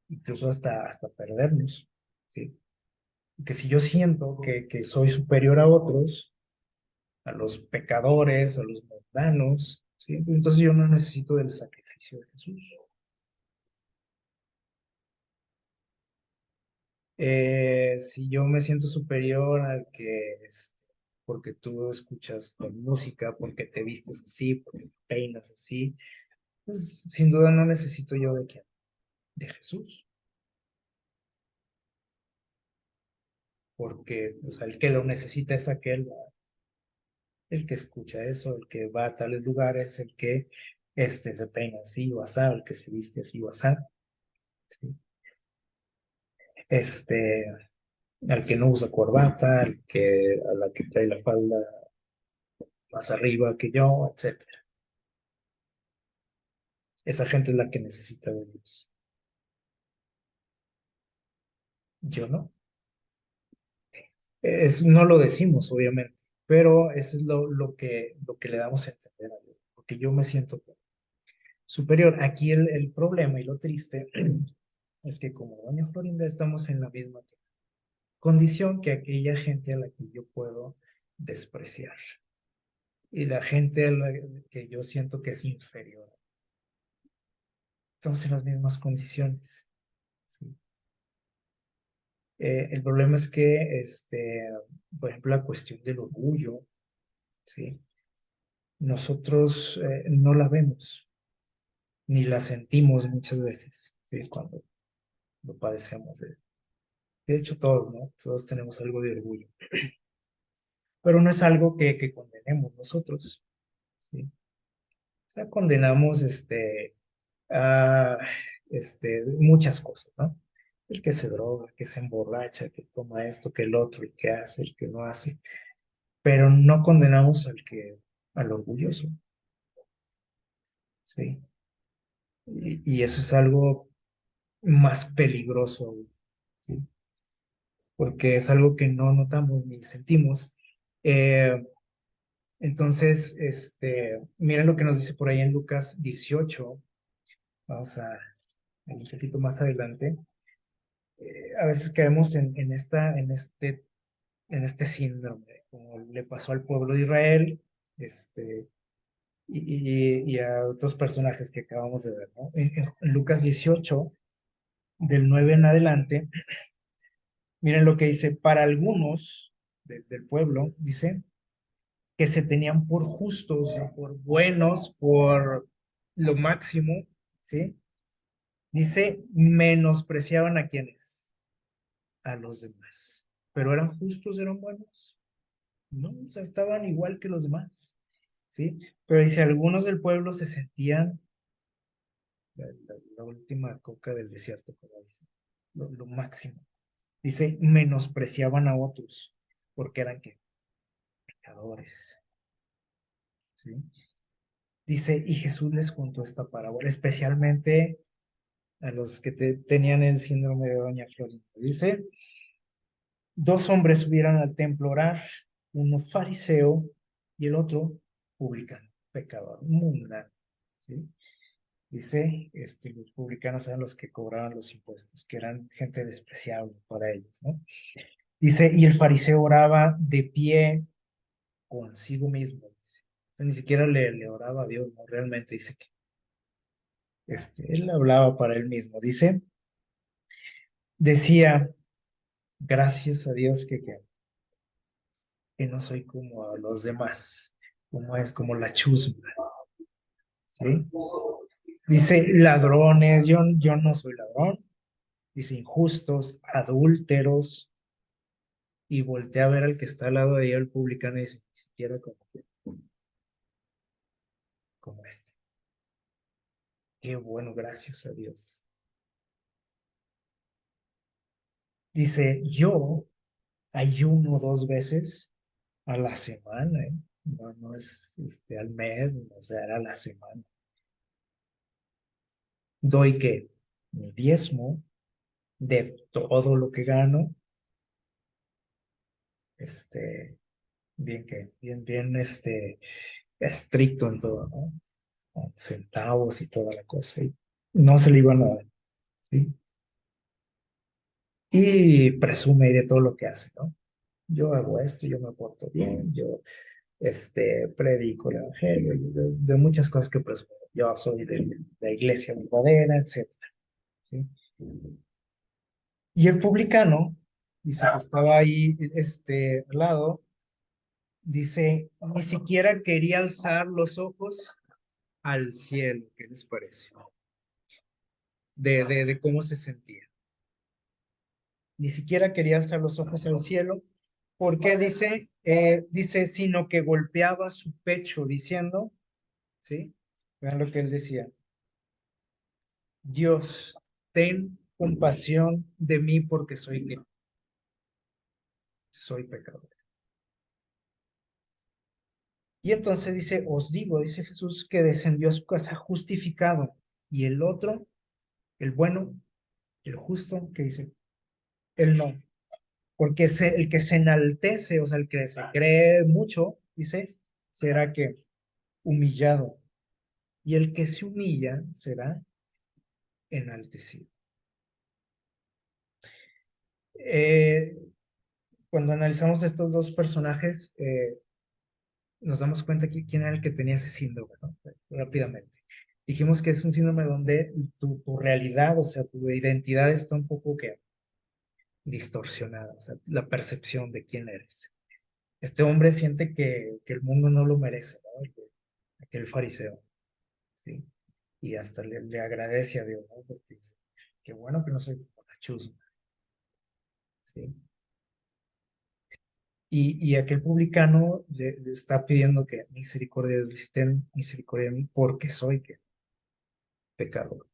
incluso hasta perdernos, ¿sí? Que si yo siento que soy superior a otros, a los pecadores, a los mundanos, ¿sí? Entonces yo no necesito del sacrificio de Jesús. Si yo me siento superior al que, porque tú escuchas tu música, porque te vistes así, porque te peinas así, pues sin duda no necesito yo de quién, de Jesús, porque pues, el que lo necesita es aquel, el que escucha eso, el que va a tales lugares, el que se peina así o asá, el que se viste así o asá, ¿sí? Este, al que no usa corbata, a la que trae la falda más arriba que yo, etcétera. Esa gente es la que necesita de Dios. Yo no. No lo decimos, obviamente, pero eso es lo que le damos a entender a Dios, porque yo me siento superior. Aquí el problema y lo triste es que como doña Florinda estamos en la misma condición que aquella gente a la que yo puedo despreciar y la gente a la que yo siento que es inferior. Estamos en las mismas condiciones, ¿sí? El problema es que, por ejemplo, la cuestión del orgullo, ¿sí? Nosotros no la vemos ni la sentimos muchas veces, ¿sí? Cuando lo padecemos. De hecho, todos, ¿no? Todos tenemos algo de orgullo, pero no es algo que condenemos nosotros, ¿sí? O sea, condenamos a muchas cosas, ¿no? El que se droga, el que se emborracha, el que toma esto, que el otro, el que hace, el que no hace, pero no condenamos al orgulloso, ¿sí? Y eso es algo más peligroso aún, ¿sí? Porque es algo que no notamos ni sentimos. Eh, entonces, miren lo que nos dice por ahí en Lucas 18. Vamos a un poquito más adelante. A veces caemos en este síndrome, como le pasó al pueblo de Israel, y a otros personajes que acabamos de ver, ¿no? En Lucas 18, del 9 en adelante, miren lo que dice, para algunos del pueblo, dice, que se tenían por justos, por buenos, por lo máximo, ¿sí? Dice, menospreciaban a quienes, a los demás. pero eran justos, eran buenos. No, o sea, estaban igual que los demás, ¿sí? Pero dice, algunos del pueblo se sentían la última coca del desierto, como dice, lo máximo. Dice, menospreciaban a otros, porque eran ¿qué? Pecadores, ¿sí? Dice, y Jesús les contó esta parábola, especialmente a los que tenían el síndrome de Doña Florinda. Dice, dos hombres subieron al templo a orar, uno fariseo y el otro publicano, pecador, mundano, ¿sí? Dice, los publicanos eran los que cobraban los impuestos, que eran gente despreciable para ellos, ¿no? Dice, y el fariseo oraba de pie consigo mismo, dice. O sea, ni siquiera le oraba a Dios, ¿no? Realmente dice que él hablaba para él mismo. Dice, decía, gracias a Dios que no soy como a los demás, como la chusma, ¿sí? Dice, ladrones, yo no soy ladrón. Dice, injustos, adúlteros, y voltea a ver al que está al lado de ella, el publicano, y dice, ni siquiera como este. Qué bueno, gracias a Dios. Dice, yo ayuno 2 veces a la semana, ¿eh? No, no es al mes, o sea, era a la semana. Doy que mi diezmo de todo lo que gano, este, bien, estricto en todo, ¿no? Con centavos y toda la cosa, y no se le iba a dar, ¿sí? Y presume de todo lo que hace, ¿no? Yo hago esto, yo me porto bien, yo predico el evangelio, de muchas cosas que presumo. Yo soy de la iglesia verdadera, etcétera, ¿sí? Y el publicano, dice que estaba ahí, al lado, dice, ni siquiera quería alzar los ojos al cielo. ¿Qué les parece? De cómo se sentía. Ni siquiera quería alzar los ojos al cielo, porque dice, sino que golpeaba su pecho diciendo, ¿sí? Vean lo que él decía, Dios, ten compasión de mí porque soy pecador. Y entonces dice, os digo, dice Jesús, que descendió a su casa justificado. Y el otro, el bueno, el justo, que dice, él no. Porque el que se enaltece, o sea, el que se cree mucho, dice, será que humillado. Y el que se humilla será enaltecido. Eh, Cuando analizamos estos dos personajes, nos damos cuenta que quién era el que tenía ese síndrome, ¿no? Rápidamente. Dijimos que es un síndrome donde tu realidad, o sea, tu identidad está un poco que distorsionada, o sea, la percepción de quién eres. Este hombre siente que el mundo no lo merece, ¿no? Aquel fariseo, ¿sí? Y hasta le agradece a Dios, ¿no? Porque dice, qué bueno que no soy como la chusma, ¿sí? Y aquel publicano le está pidiendo que misericordia, Dios, ten misericordia de mí porque soy que pecador.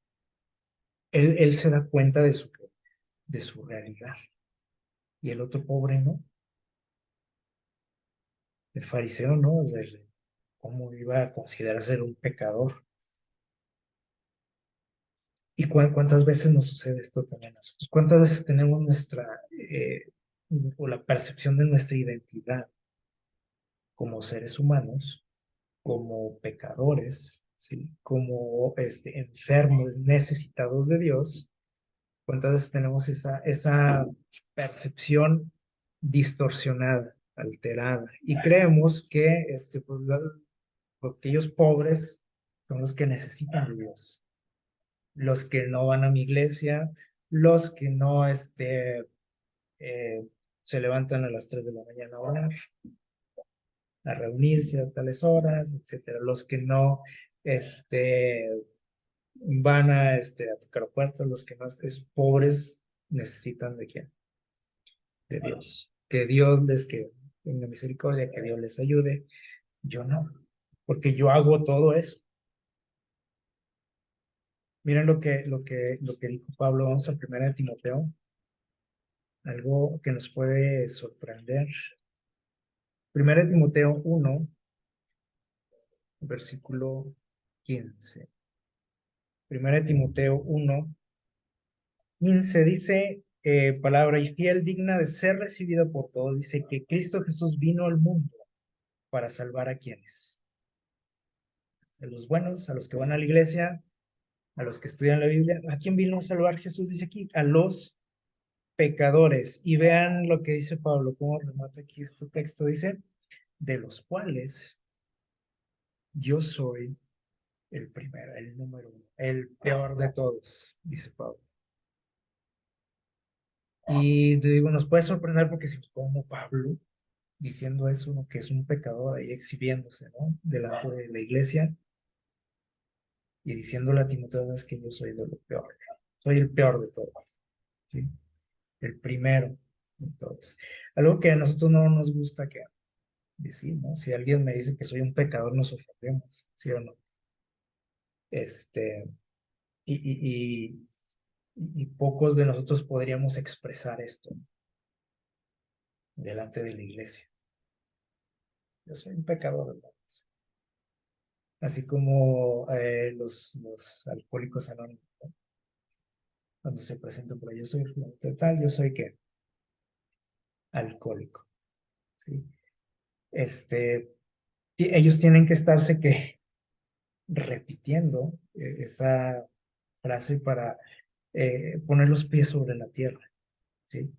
Él se da cuenta de su realidad. Y el otro pobre, ¿no? El fariseo, ¿no? O sea, ¿cómo iba a considerar ser un pecador? ¿Y cuántas veces nos sucede esto también a nosotros? ¿Cuántas veces tenemos o la percepción de nuestra identidad como seres humanos, como pecadores, ¿sí? Como enfermos, necesitados de Dios? ¿Cuántas veces tenemos esa percepción distorsionada, alterada? Y creemos que pues, aquellos pobres son los que necesitan de Dios, los que no van a mi iglesia, los que no eh, se levantan a las 3 de la mañana a orar, a reunirse a tales horas, etcétera, los que no van a tocar puertas, los que no, pobres necesitan de quién, de Dios. Que Dios les que tenga misericordia, que Dios les ayude. Yo no, porque yo hago todo eso. Miren lo que dijo Pablo, vamos a 1 Timoteo, algo que nos puede sorprender. 1 Timoteo 1, versículo 15. 1 Timoteo 1, 15 dice, palabra y fiel, digna de ser recibida por todos, dice que Cristo Jesús vino al mundo para salvar a quienes, a los buenos, a los que van a la iglesia, a los que estudian la Biblia. ¿A quién vino a salvar Jesús? Dice aquí, a los pecadores. Y vean lo que dice Pablo, cómo remata aquí este texto. Dice, de los cuales yo soy el primero, el número uno, el peor de todos, dice Pablo. Y te digo, nos puede sorprender porque si como Pablo diciendo eso, ¿no? Que es un pecador ahí exhibiéndose, ¿no? Delante de la iglesia y diciéndole a Timoteo, es que yo soy de lo peor, soy el peor de todos, ¿sí? El primero de todos. Algo que a nosotros no nos gusta que decir, ¿no? Si alguien me dice que soy un pecador, nos ofendemos, ¿sí o no? Este, y, y, y pocos de nosotros podríamos expresar esto delante de la iglesia. Yo soy un pecador, hermanos. Así como los alcohólicos anónimos, ¿no? Cuando se presentan por ahí, yo soy total, yo soy qué, alcohólico, ¿sí? Este, ellos tienen que estarse que repitiendo esa frase para poner los pies sobre la tierra, ¿sí?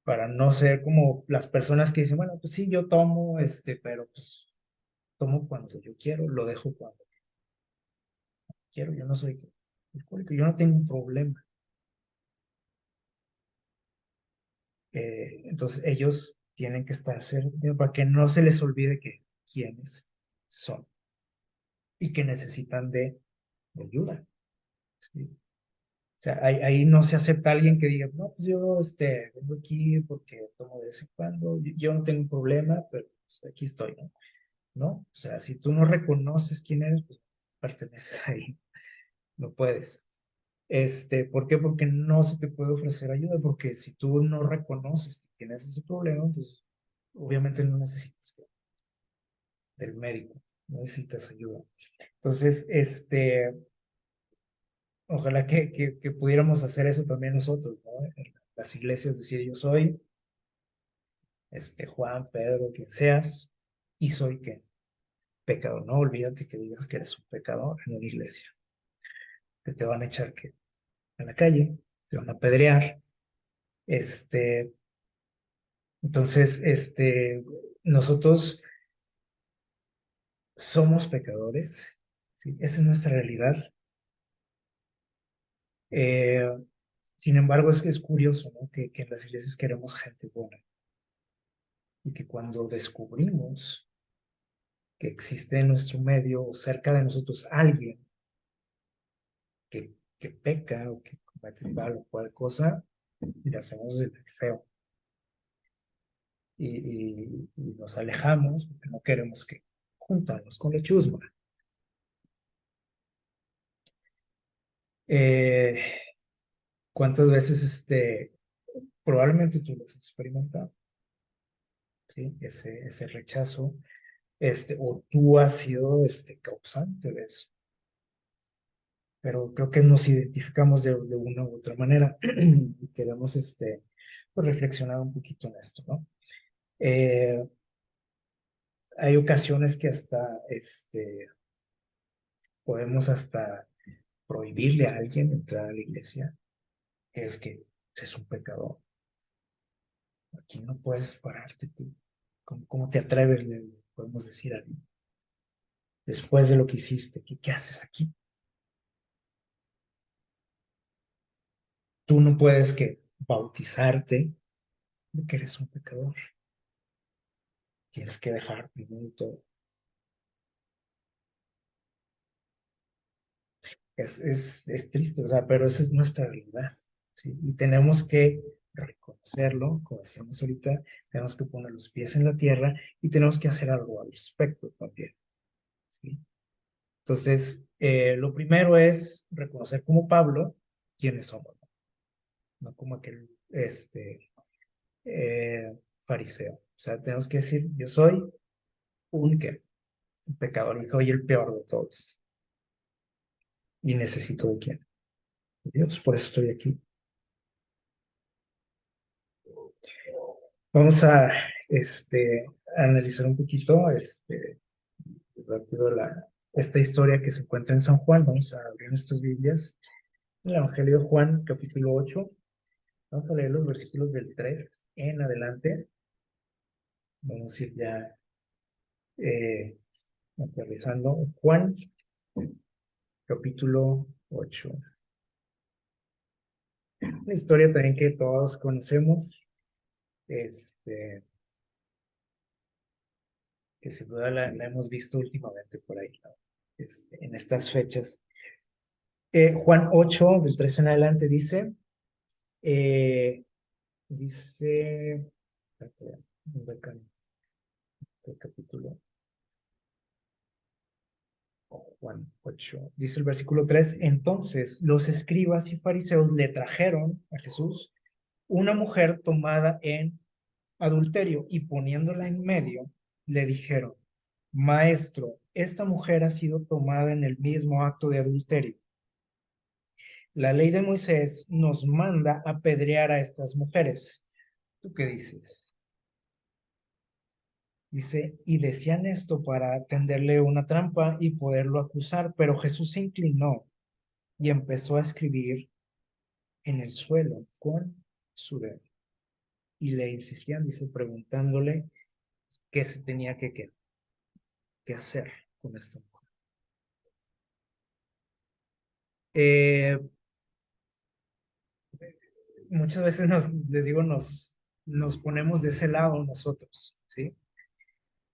Para no ser como las personas que dicen, bueno, pues sí, yo tomo, pero pues tomo cuando yo quiero, lo dejo cuando quiero, yo no soy alcohólico, yo no tengo un problema. Entonces ellos tienen que estar cerca para que no se les olvide que quiénes son y que necesitan de ayuda, ¿sí? O sea, ahí no se acepta alguien que diga, no, pues yo vengo aquí porque tomo de vez en cuando, yo no tengo un problema, pero pues, aquí estoy, ¿no? ¿No? O sea, si tú no reconoces quién eres, pues perteneces ahí, no puedes. ¿Por qué? Porque no se te puede ofrecer ayuda, porque si tú no reconoces que tienes ese problema, pues obviamente no necesitas del médico, no necesitas ayuda. Entonces, ojalá que pudiéramos hacer eso también nosotros, ¿no? En las iglesias, decir, yo soy, Juan, Pedro, quien seas, y soy que pecador. No olvídate que digas que eres un pecador en una iglesia, que te van a echar que en la calle, te van a apedrear. Este, entonces, nosotros somos pecadores, ¿sí? Esa es nuestra realidad. Eh, Sin embargo, es curioso, ¿no? Que en las iglesias queremos gente buena y que cuando descubrimos que existe en nuestro medio o cerca de nosotros alguien que peca o que comete tal o cual cosa, le hacemos el feo y nos alejamos porque no queremos que juntarnos con la chusma. Eh, ¿Cuántas veces probablemente tú lo has experimentado? ¿Sí? Ese rechazo, o tú has sido causante de eso, pero creo que nos identificamos de una u otra manera y queremos pues reflexionar un poquito en esto, ¿no? Eh, Hay ocasiones que hasta podemos hasta prohibirle a alguien entrar a la iglesia, que es que es un pecador. Aquí no puedes pararte tú. ¿Cómo te atreves? Le podemos decir a alguien. Después de lo que hiciste, ¿qué haces aquí? Tú no puedes que bautizarte porque eres un pecador. Tienes que dejar primero todo. Es triste, o sea, pero esa es nuestra realidad, ¿sí? Y tenemos que reconocerlo, como decíamos ahorita, tenemos que poner los pies en la tierra y tenemos que hacer algo al respecto también, ¿sí? Entonces, lo primero es reconocer como Pablo quiénes somos, no como aquel fariseo. O sea, tenemos que decir, yo soy un ¿qué? Un pecador y soy el peor de todos. Y necesito de quién. De Dios, por eso estoy aquí. Vamos a analizar un poquito rápido esta historia que se encuentra en San Juan. Vamos a abrir nuestras Biblias. El Evangelio de Juan, capítulo 8. Vamos a leer los versículos del 3 en adelante. Vamos a ir ya aterrizando. Juan, capítulo 8. Una historia también que todos conocemos, que sin duda la hemos visto últimamente por ahí, ¿no? En estas fechas. Juan 8, del 3 en adelante, eh, dice, el capítulo Juan 8, dice el versículo 3: entonces los escribas y fariseos le trajeron a Jesús una mujer tomada en adulterio y poniéndola en medio, le dijeron, maestro, esta mujer ha sido tomada en el mismo acto de adulterio. La ley de Moisés nos manda apedrear a estas mujeres. ¿Tú qué dices? Dice, y decían esto para tenderle una trampa y poderlo acusar, pero Jesús se inclinó y empezó a escribir en el suelo con su dedo. Y le insistían, dice, preguntándole qué se tenía que hacer con esta mujer. Eh, Muchas veces les digo, nos ponemos de ese lado nosotros, ¿sí?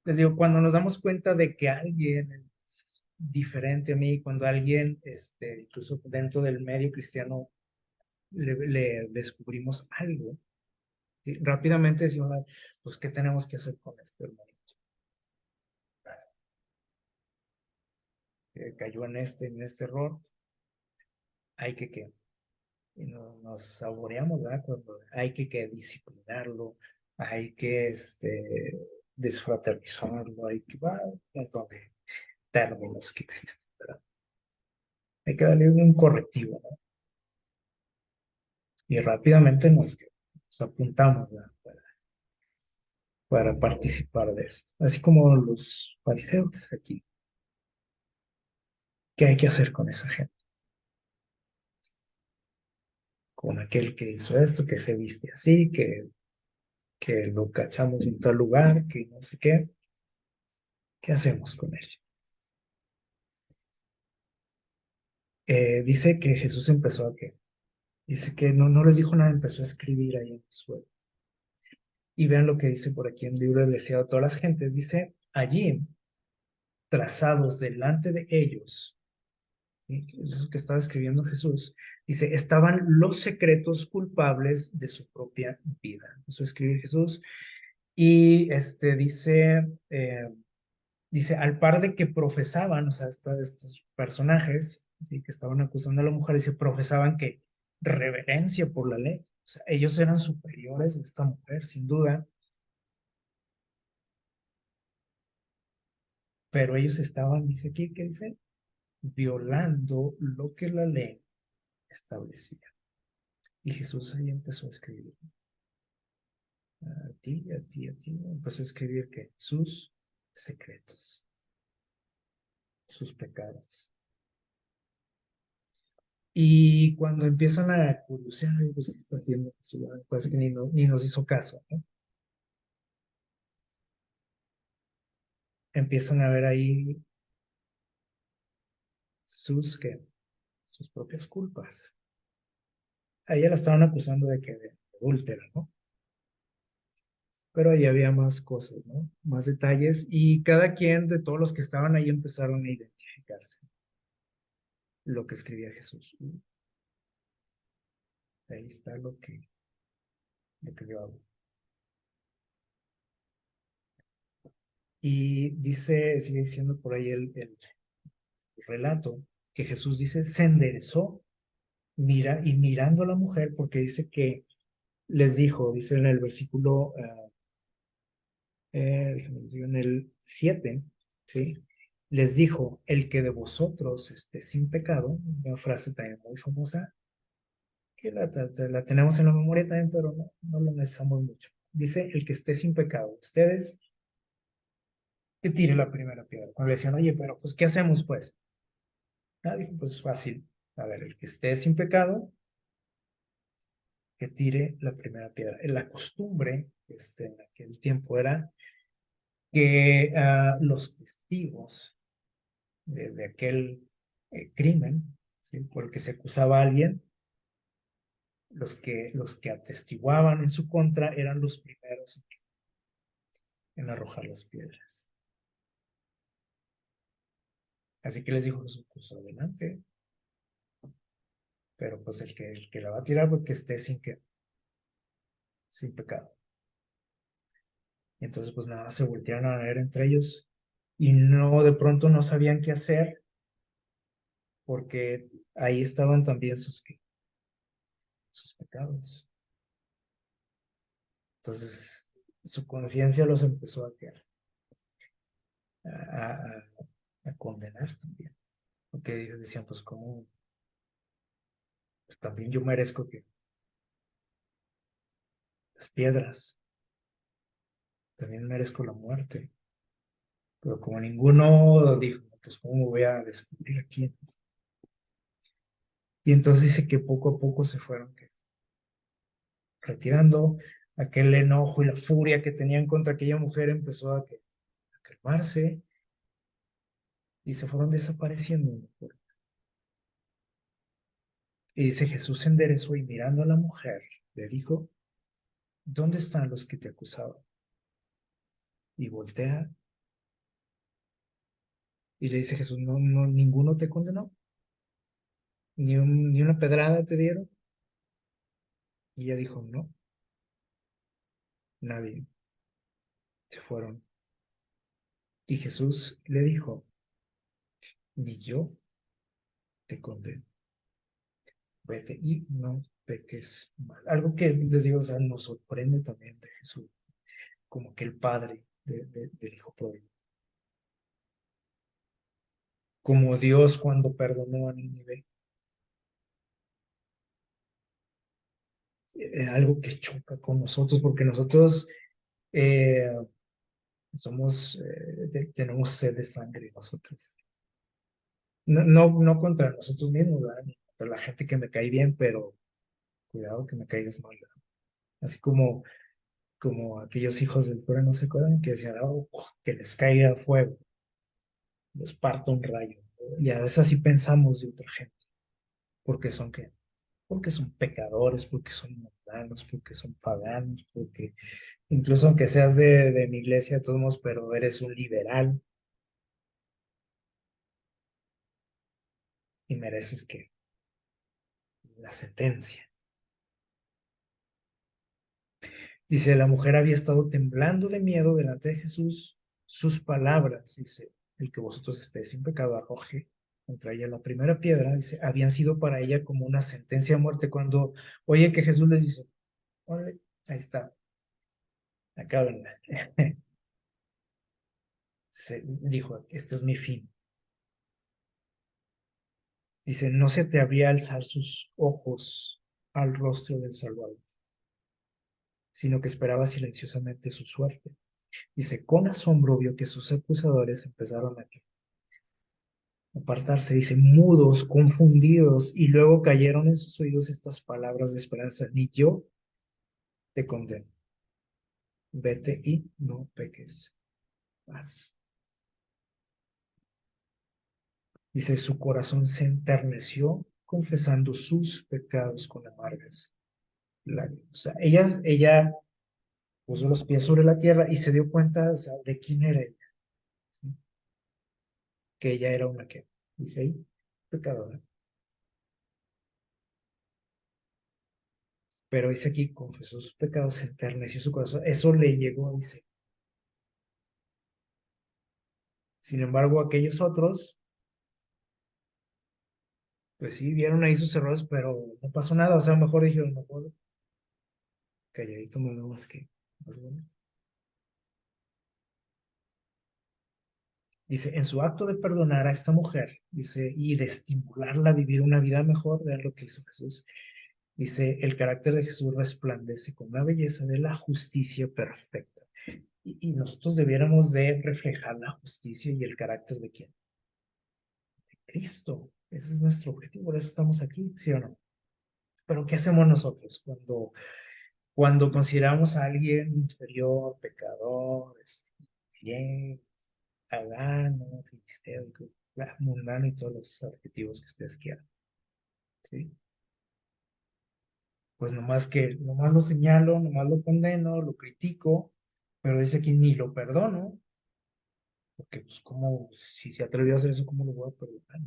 Les digo, cuando nos damos cuenta de que alguien es diferente a mí, cuando alguien, incluso dentro del medio cristiano, le descubrimos algo, ¿sí? Rápidamente decimos, "Ah, pues, ¿qué tenemos que hacer con este hermano? Cayó en este error, hay que y nos saboreamos, ¿verdad? Cuando hay que disciplinarlo, hay que desfraternizarlo, hay que, va, un montón de términos que existen, ¿verdad? Hay que darle un correctivo, ¿no? Y rápidamente nos apuntamos, ¿verdad? Para participar de esto. Así como los fariseos aquí. ¿Qué hay que hacer con esa gente? Con aquel que hizo esto, que se viste así, que lo cachamos en tal lugar, que no sé qué. ¿Qué hacemos con él? Dice que Jesús empezó a qué. Dice que no les dijo nada, empezó a escribir ahí en el suelo. Y vean lo que dice por aquí en el libro del deseado a todas las gentes. Dice, allí, trazados delante de ellos, ¿sí? Eso que estaba escribiendo Jesús, dice, estaban los secretos culpables de su propia vida. Eso escribe Jesús. Y dice, al par de que profesaban, o sea, estos personajes, ¿sí? Que estaban acusando a la mujer, dice, profesaban que reverencia por la ley. O sea, ellos eran superiores a esta mujer, sin duda, pero ellos estaban, dice aquí, ¿qué dice? Violando lo que la ley establecía. Y Jesús ahí empezó a escribir. A ti, a ti, a ti. Empezó a escribir que sus secretos, sus pecados. Y cuando empiezan a curiosear, pues, ¿qué está haciendo Jesús? Parece que ni nos hizo caso, ¿no? Empiezan a ver ahí ¿qué? Sus propias culpas. A ella la estaban acusando de que de adúltera, ¿no? Pero ahí había más cosas, ¿no? Más detalles y cada quien de todos los que estaban ahí empezaron a identificarse lo que escribía Jesús. Ahí está lo que lo que yo hago. Y dice, sigue diciendo por ahí el relato, que Jesús dice, se enderezó, mira, y mirando a la mujer, porque dice que les dijo, dice en el versículo, déjenme les digo, en el 7, ¿sí? Les dijo, el que de vosotros esté sin pecado, una frase también muy famosa, que la tenemos en la memoria también, pero no la analizamos mucho. Dice, el que esté sin pecado, ustedes, que tire la primera piedra. Cuando le decían, oye, pero pues, ¿qué hacemos pues? Ah, dijo, pues fácil. A ver, el que esté sin pecado, que tire la primera piedra. La costumbre, en aquel tiempo era que los testigos de aquel crimen, ¿sí? Por el que se acusaba a alguien, los que atestiguaban en su contra eran los primeros en arrojar las piedras. Así que les dijo Jesús, pues adelante, pero pues el que la va a tirar porque esté sin pecado. Y entonces pues nada, se voltearon a ver entre ellos y no, de pronto no sabían qué hacer porque ahí estaban también sus pecados. Entonces su conciencia los empezó a, a condenar también, porque ellos decían, pues cómo, pues también yo merezco que las piedras, también merezco la muerte, pero como ninguno dijo, pues cómo voy a descubrir aquí. Y entonces dice que poco a poco se fueron retirando, aquel enojo y la furia que tenían contra aquella mujer empezó a calmarse y se fueron desapareciendo. Y dice, Jesús se enderezó y mirando a la mujer, le dijo, ¿dónde están los que te acusaban? Y voltea y le dice Jesús, no, no, ninguno te condenó, ni una pedrada te dieron. Y ella dijo, no, nadie, se fueron. Y Jesús le dijo, ni yo te condeno, vete y no peques mal. Algo que les digo, o sea, nos sorprende también de Jesús, como que el padre del hijo pródigo, como Dios cuando perdonó a Nínive, algo que choca con nosotros, porque nosotros eh, tenemos sed de sangre nosotros. No, no contra nosotros mismos, ¿verdad? Ni contra la gente que me cae bien, pero cuidado que me caigas mal, ¿verdad? Así como aquellos hijos del cura, no se acuerdan, que decían, "Oh, que les caiga fuego, les parto un rayo". Y a veces así pensamos de otra gente, porque son qué, porque son pecadores, porque son mundanos, porque son paganos, porque incluso aunque seas de mi iglesia, de todos modos, pero eres un liberal y mereces que la sentencia. Dice, la mujer había estado temblando de miedo delante de Jesús. Sus palabras, dice, el que vosotros estéis sin pecado arroje contra ella la primera piedra, dice, habían sido para ella como una sentencia de muerte. Cuando oye que Jesús les dice, órale, ahí está, acábenla. Dijo, este es mi fin. Dice, no se te habría alzar sus ojos al rostro del Salvador, sino que esperaba silenciosamente su suerte. Dice, con asombro vio que sus acusadores empezaron a apartarse, dice, mudos, confundidos, y luego cayeron en sus oídos estas palabras de esperanza, ni yo te condeno, vete y no peques más. Dice, su corazón se enterneció confesando sus pecados con amargas lágrimas. O sea, ella puso los pies sobre la tierra y se dio cuenta, o sea, de quién era ella, ¿sí? Que ella era una que, dice ahí, pecadora. Pero dice aquí, confesó sus pecados, se enterneció su corazón. Eso le llegó, dice. Sin embargo, aquellos otros, pues sí, vieron ahí sus errores, pero no pasó nada. O sea, mejor dijeron, mejor calladito me veo más que más bueno. Dice, en su acto de perdonar a esta mujer, dice, y de estimularla a vivir una vida mejor, vean lo que hizo Jesús. Dice, el carácter de Jesús resplandece con la belleza de la justicia perfecta. Y nosotros debiéramos de reflejar la justicia y el carácter de quién? De Cristo. Ese es nuestro objetivo, por eso estamos aquí, ¿sí o no? Pero ¿qué hacemos nosotros cuando consideramos a alguien inferior, pecador, bien, pagano, filisteo, mundano y todos los adjetivos que ustedes quieran? ¿Sí? Pues nomás lo señalo, nomás lo condeno, lo critico, pero dice aquí ni lo perdono, porque pues como si se atrevió a hacer eso, ¿cómo lo voy a perdonar?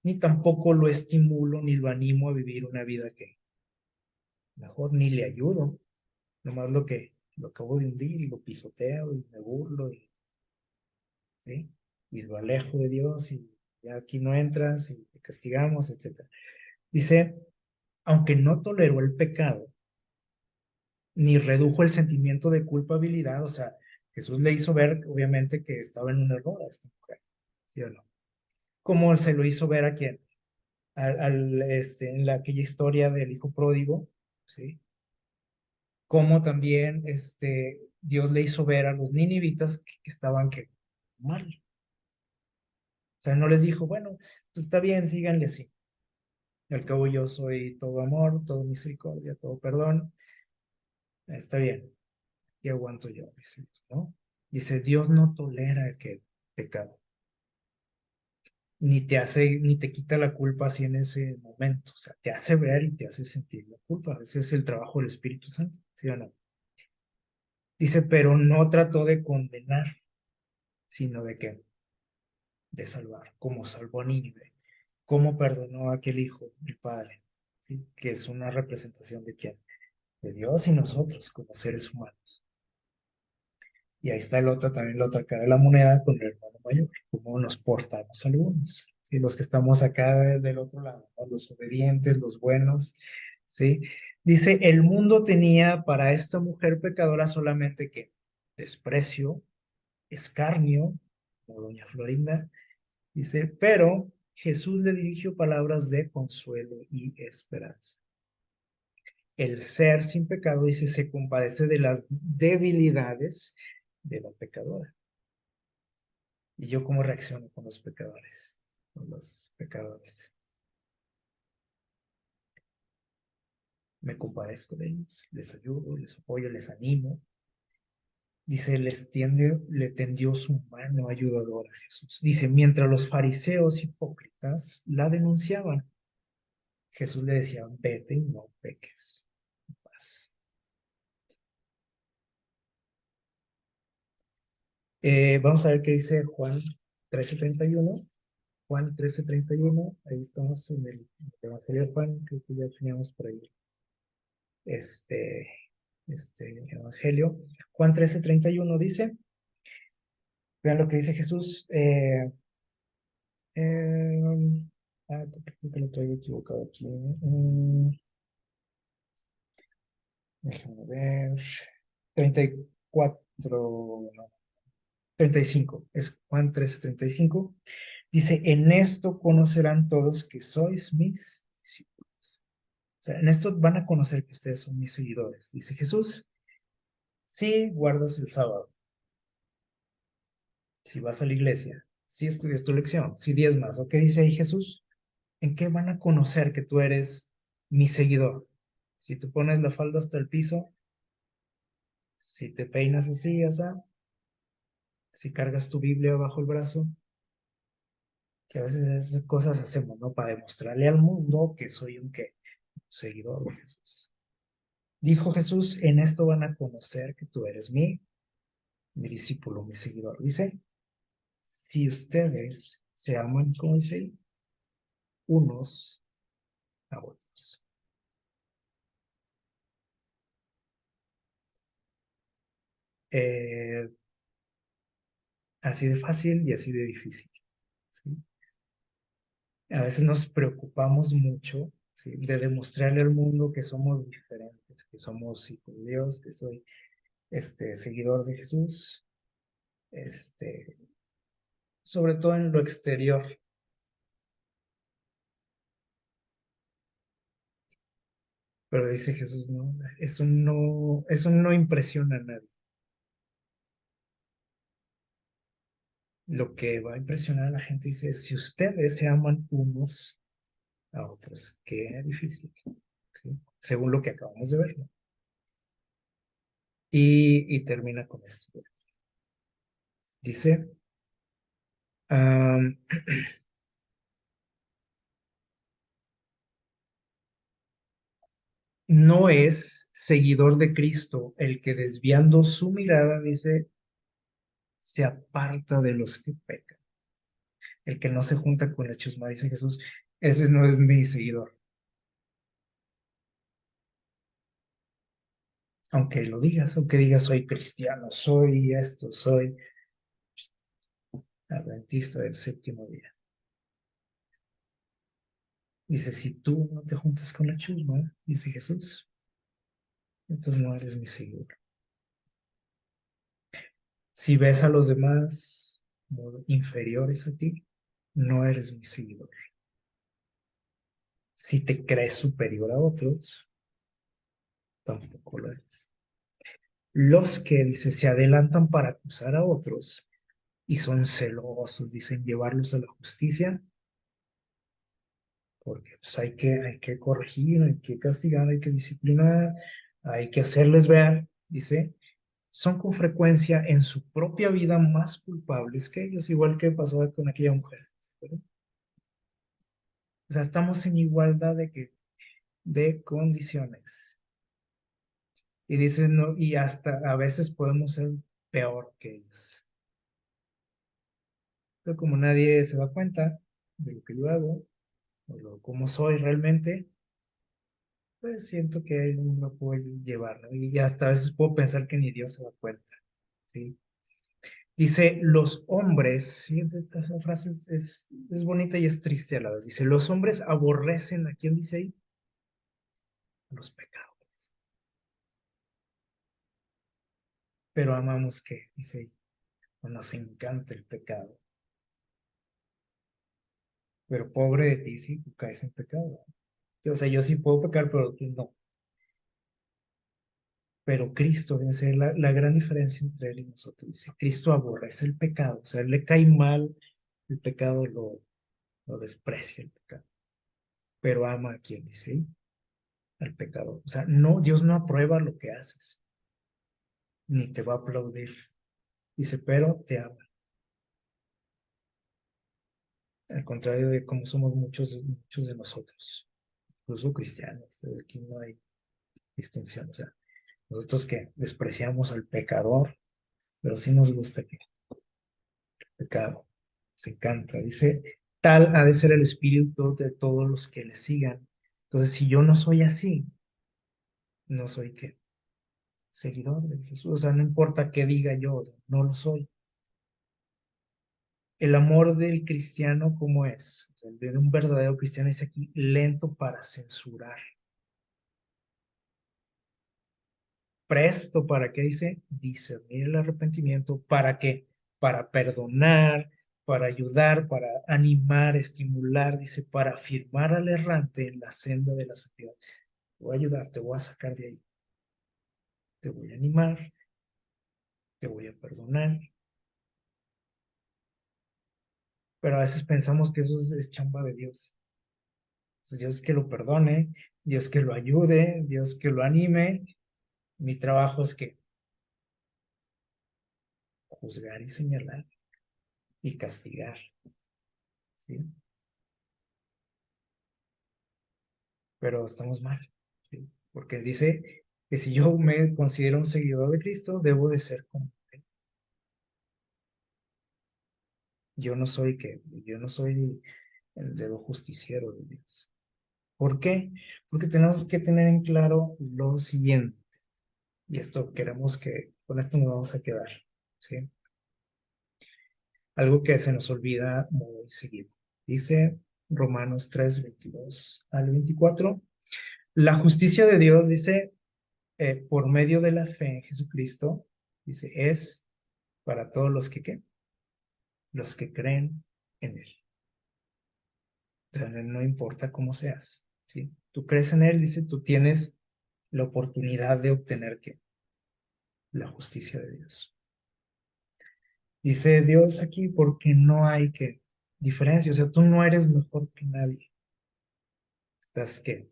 Ni tampoco lo estimulo ni lo animo a vivir una vida que mejor ni le ayudo, nomás lo acabo de hundir y lo pisoteo y me burlo ¿sí? Y lo alejo de Dios y ya aquí no entras y te castigamos, etcétera. Dice, aunque no toleró el pecado, ni redujo el sentimiento de culpabilidad, o sea, Jesús le hizo ver, obviamente, que estaba en un error a esta mujer, ¿sí o no? Como se lo hizo ver a quién, en aquella historia del hijo pródigo, ¿sí? Como también Dios le hizo ver a los ninivitas que estaban que mal. O sea, no les dijo, bueno, pues está bien, síganle así. Al cabo yo soy todo amor, todo misericordia, todo perdón. Está bien, y aguanto yo, dice, ¿no? Dice, Dios no tolera el pecado, ni te quita la culpa así en ese momento. O sea, te hace ver y te hace sentir la culpa. Ese es el trabajo del Espíritu Santo, ¿sí o no? Dice, pero no trató de condenar, sino de que, de salvar, como salvó a Nínive, como perdonó a aquel hijo, el Padre, ¿sí? Que es una representación de quién, de Dios y nosotros como seres humanos. Y ahí está también la otra cara de la moneda con el hermano mayor, cómo nos portamos algunos, ¿sí? Los que estamos acá del otro lado, ¿no? Los obedientes, los buenos, ¿sí? Dice, el mundo tenía para esta mujer pecadora solamente que desprecio, escarnio, como doña Florinda, dice, pero Jesús le dirigió palabras de consuelo y esperanza. El ser sin pecado, dice, se compadece de las debilidades de la pecadora. ¿Y yo cómo reacciono con los pecadores? Con los pecadores. Me compadezco de ellos, les ayudo, les apoyo, les animo. Dice, le tendió su mano ayudadora a Jesús. Dice, mientras los fariseos hipócritas la denunciaban, Jesús le decía, vete y no peques más. Vamos a ver qué dice Juan 13:31. Juan 13:31, ahí estamos en el Evangelio de Juan, creo que ya teníamos por ahí este, Evangelio. Juan 13:31 dice, vean lo que dice Jesús. Eh, creo que lo traigo equivocado aquí. Déjame ver. 34, no, 35, es Juan 13:35. Dice, en esto conocerán todos que sois mis discípulos. O sea, en esto van a conocer que ustedes son mis seguidores. Dice Jesús, si guardas el sábado, si vas a la iglesia, si estudias tu lección, si diezmas, ¿o qué dice ahí Jesús? ¿En qué van a conocer que tú eres mi seguidor? Si tú pones la falda hasta el piso, si te peinas así, así, si cargas tu Biblia bajo el brazo, que a veces esas cosas hacemos, ¿no? Para demostrarle al mundo que soy un seguidor de Jesús. Dijo Jesús, en esto van a conocer que tú eres mi discípulo, mi seguidor. Dice, si ustedes se aman, como dice, unos a otros. eh, así de fácil y así de difícil, ¿sí? A veces nos preocupamos mucho, ¿sí? De demostrarle al mundo que somos diferentes, que somos hijos de Dios, que soy seguidor de Jesús, este, sobre todo en lo exterior. Pero dice Jesús, no, eso no impresiona a nadie. Lo que va a impresionar a la gente dice, si ustedes se aman unos a otros, qué difícil, ¿sí? Según lo que acabamos de ver, ¿no? Y termina con esto. Dice, am, no es seguidor de Cristo el que desviando su mirada, dice, se aparta de los que pecan. El que no se junta con la chusma, dice Jesús, ese no es mi seguidor. Aunque lo digas, aunque digas soy cristiano, soy esto, soy adventista del séptimo día. Dice, si tú no te juntas con la chusma, dice Jesús, entonces no eres mi seguidor. Si ves a los demás como inferiores a ti, no eres mi seguidor. Si te crees superior a otros, tampoco lo eres. Los que, dice, se adelantan para acusar a otros y son celosos, dicen, llevarlos a la justicia, porque pues, hay que corregir, hay que castigar, hay que disciplinar, hay que hacerles ver, dice, son con frecuencia en su propia vida más culpables que ellos, igual que pasó con aquella mujer. ¿Verdad? O sea, estamos en igualdad de condiciones. Y dice, no, y hasta a veces podemos ser peor que ellos. Pero como nadie se da cuenta de lo que yo hago, o cómo soy realmente, pues siento que no puedo llevar, ¿no? Y hasta a veces puedo pensar que ni Dios se da cuenta, ¿sí? Dice, los hombres, sí, esta frase es bonita y es triste a la vez. Dice, los hombres aborrecen, ¿a quién dice ahí? A los pecadores. Pero amamos qué, dice ahí, o nos encanta el pecado. Pero pobre de ti si tú caes en pecado. O sea, yo sí puedo pecar, pero tú no. Pero Cristo debe ser la gran diferencia entre él y nosotros. Dice, Cristo aborrece el pecado, o sea, él le cae mal el pecado, lo desprecia el pecado, pero ama a quien dice ahí, al pecador. O sea, no, Dios no aprueba lo que haces, ni te va a aplaudir. Dice, pero te ama. Al contrario de cómo somos muchos de nosotros, incluso cristianos, aquí no hay distinción. O sea, nosotros que despreciamos al pecador, pero sí nos gusta que pecado. Se encanta. Dice, tal ha de ser el espíritu de todos los que le sigan. Entonces, si yo no soy así, no soy qué, seguidor de Jesús. O sea, no importa qué diga yo, o sea, no lo soy. El amor del cristiano, ¿cómo es? O sea, el de un verdadero cristiano es aquí lento para censurar, presto para qué dice discernir el arrepentimiento, ¿para qué? Para perdonar, para ayudar, para animar, estimular, dice, para afirmar al errante en la senda de la santidad. Te voy a ayudar, te voy a sacar de ahí, te voy a animar, te voy a perdonar, pero a veces pensamos que eso es chamba de Dios. Pues Dios que lo perdone, Dios que lo ayude, Dios que lo anime. Mi trabajo es que juzgar y señalar y castigar, ¿sí? Pero estamos mal, ¿sí? Porque él dice que si yo me considero un seguidor de Cristo, debo de ser como él. Yo no soy el dedo justiciero de Dios. ¿Por qué? Porque tenemos que tener en claro lo siguiente, y esto queremos que Con esto nos vamos a quedar, ¿sí? Algo que se nos olvida muy seguido. Dice Romanos 3, 22 al 24. La justicia de Dios, dice, por medio de la fe en Jesucristo, dice, es para todos los que, ¿qué? Los que creen en Él. O sea, no importa cómo seas, ¿sí? Tú crees en Él, dice, tú tienes la oportunidad de obtener, ¿qué? La justicia de Dios. Dice Dios aquí porque no hay que diferencia, o sea, tú no eres mejor que nadie. Estás, ¿qué?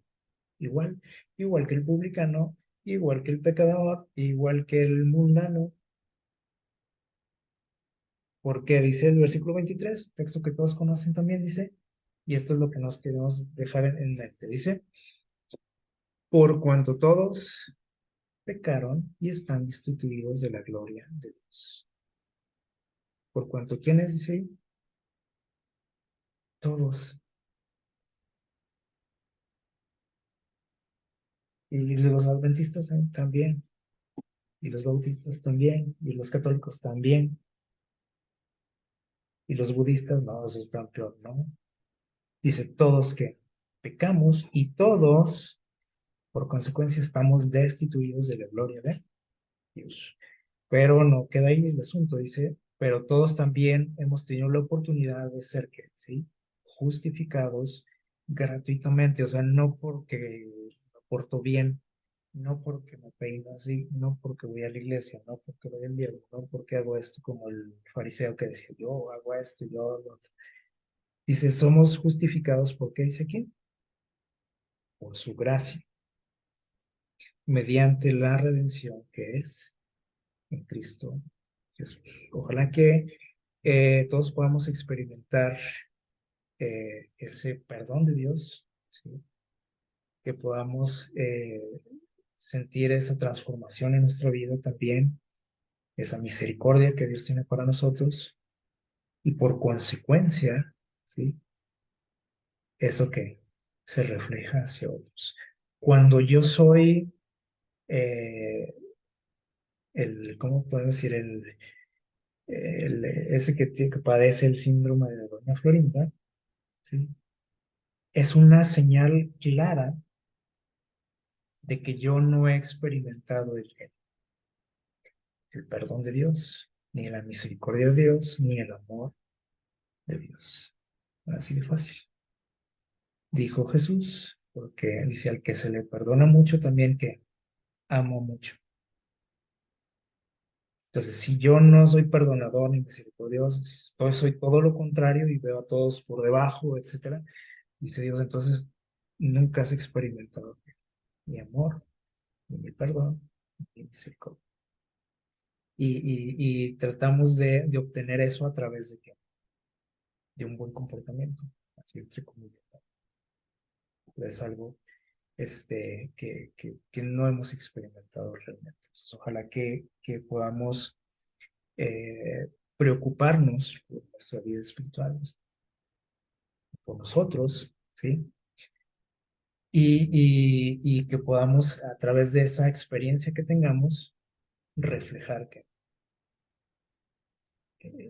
Igual, igual que el publicano, igual que el pecador, igual que el mundano. Porque dice el versículo 23, texto que todos conocen también, dice, y esto es lo que nos queremos dejar en mente, dice, por cuanto todos pecaron y están destituidos de la gloria de Dios. Por cuanto, ¿quiénes? Dice ahí, todos. Y los adventistas también, y los bautistas también, y los católicos también, y los budistas, no, eso está peor, ¿no? Dice, todos que pecamos y todos, por consecuencia, estamos destituidos de la gloria de Dios. Pero no queda ahí el asunto, dice, pero todos también hemos tenido la oportunidad de ser, ¿qué? ¿Sí? Justificados gratuitamente, o sea, no porque me porto bien, no porque me peino así, no porque voy a la iglesia, no porque voy al diablo, no porque hago esto como el fariseo que decía, yo hago esto, yo hago lo otro. Dice, somos justificados, ¿por qué dice aquí? Por su gracia, mediante la redención que es en Cristo Jesús. Ojalá que todos podamos experimentar ese perdón de Dios, ¿sí? Que podamos sentir esa transformación en nuestra vida también, esa misericordia que Dios tiene para nosotros y por consecuencia, ¿sí? Eso que se refleja hacia otros. Cuando yo soy ¿cómo podemos decir? Ese que padece el síndrome de Doña Florinda, ¿sí? Es una señal clara de que yo no he experimentado el perdón de Dios, ni la misericordia de Dios, ni el amor de Dios. Así de fácil. Dijo Jesús, porque dice al que se le perdona mucho también que amo mucho. Entonces, si yo no soy perdonador ni misericordioso, si soy todo lo contrario y veo a todos por debajo, etcétera, dice Dios, entonces nunca has experimentado mi amor, ni mi perdón, ni mi misericordia. Y tratamos de obtener eso a través de un buen comportamiento, así entre comillas. Es algo que no hemos experimentado realmente. Entonces, ojalá que podamos preocuparnos por nuestra vida espiritual, por nosotros, ¿sí? Y que podamos, a través de esa experiencia que tengamos, reflejar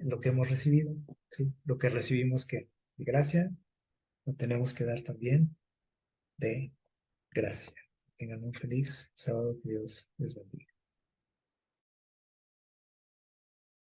lo que hemos recibido, ¿sí? Lo que recibimos que de gracia, lo tenemos que dar también de gracia. Tengan un feliz sábado, que Dios les bendiga.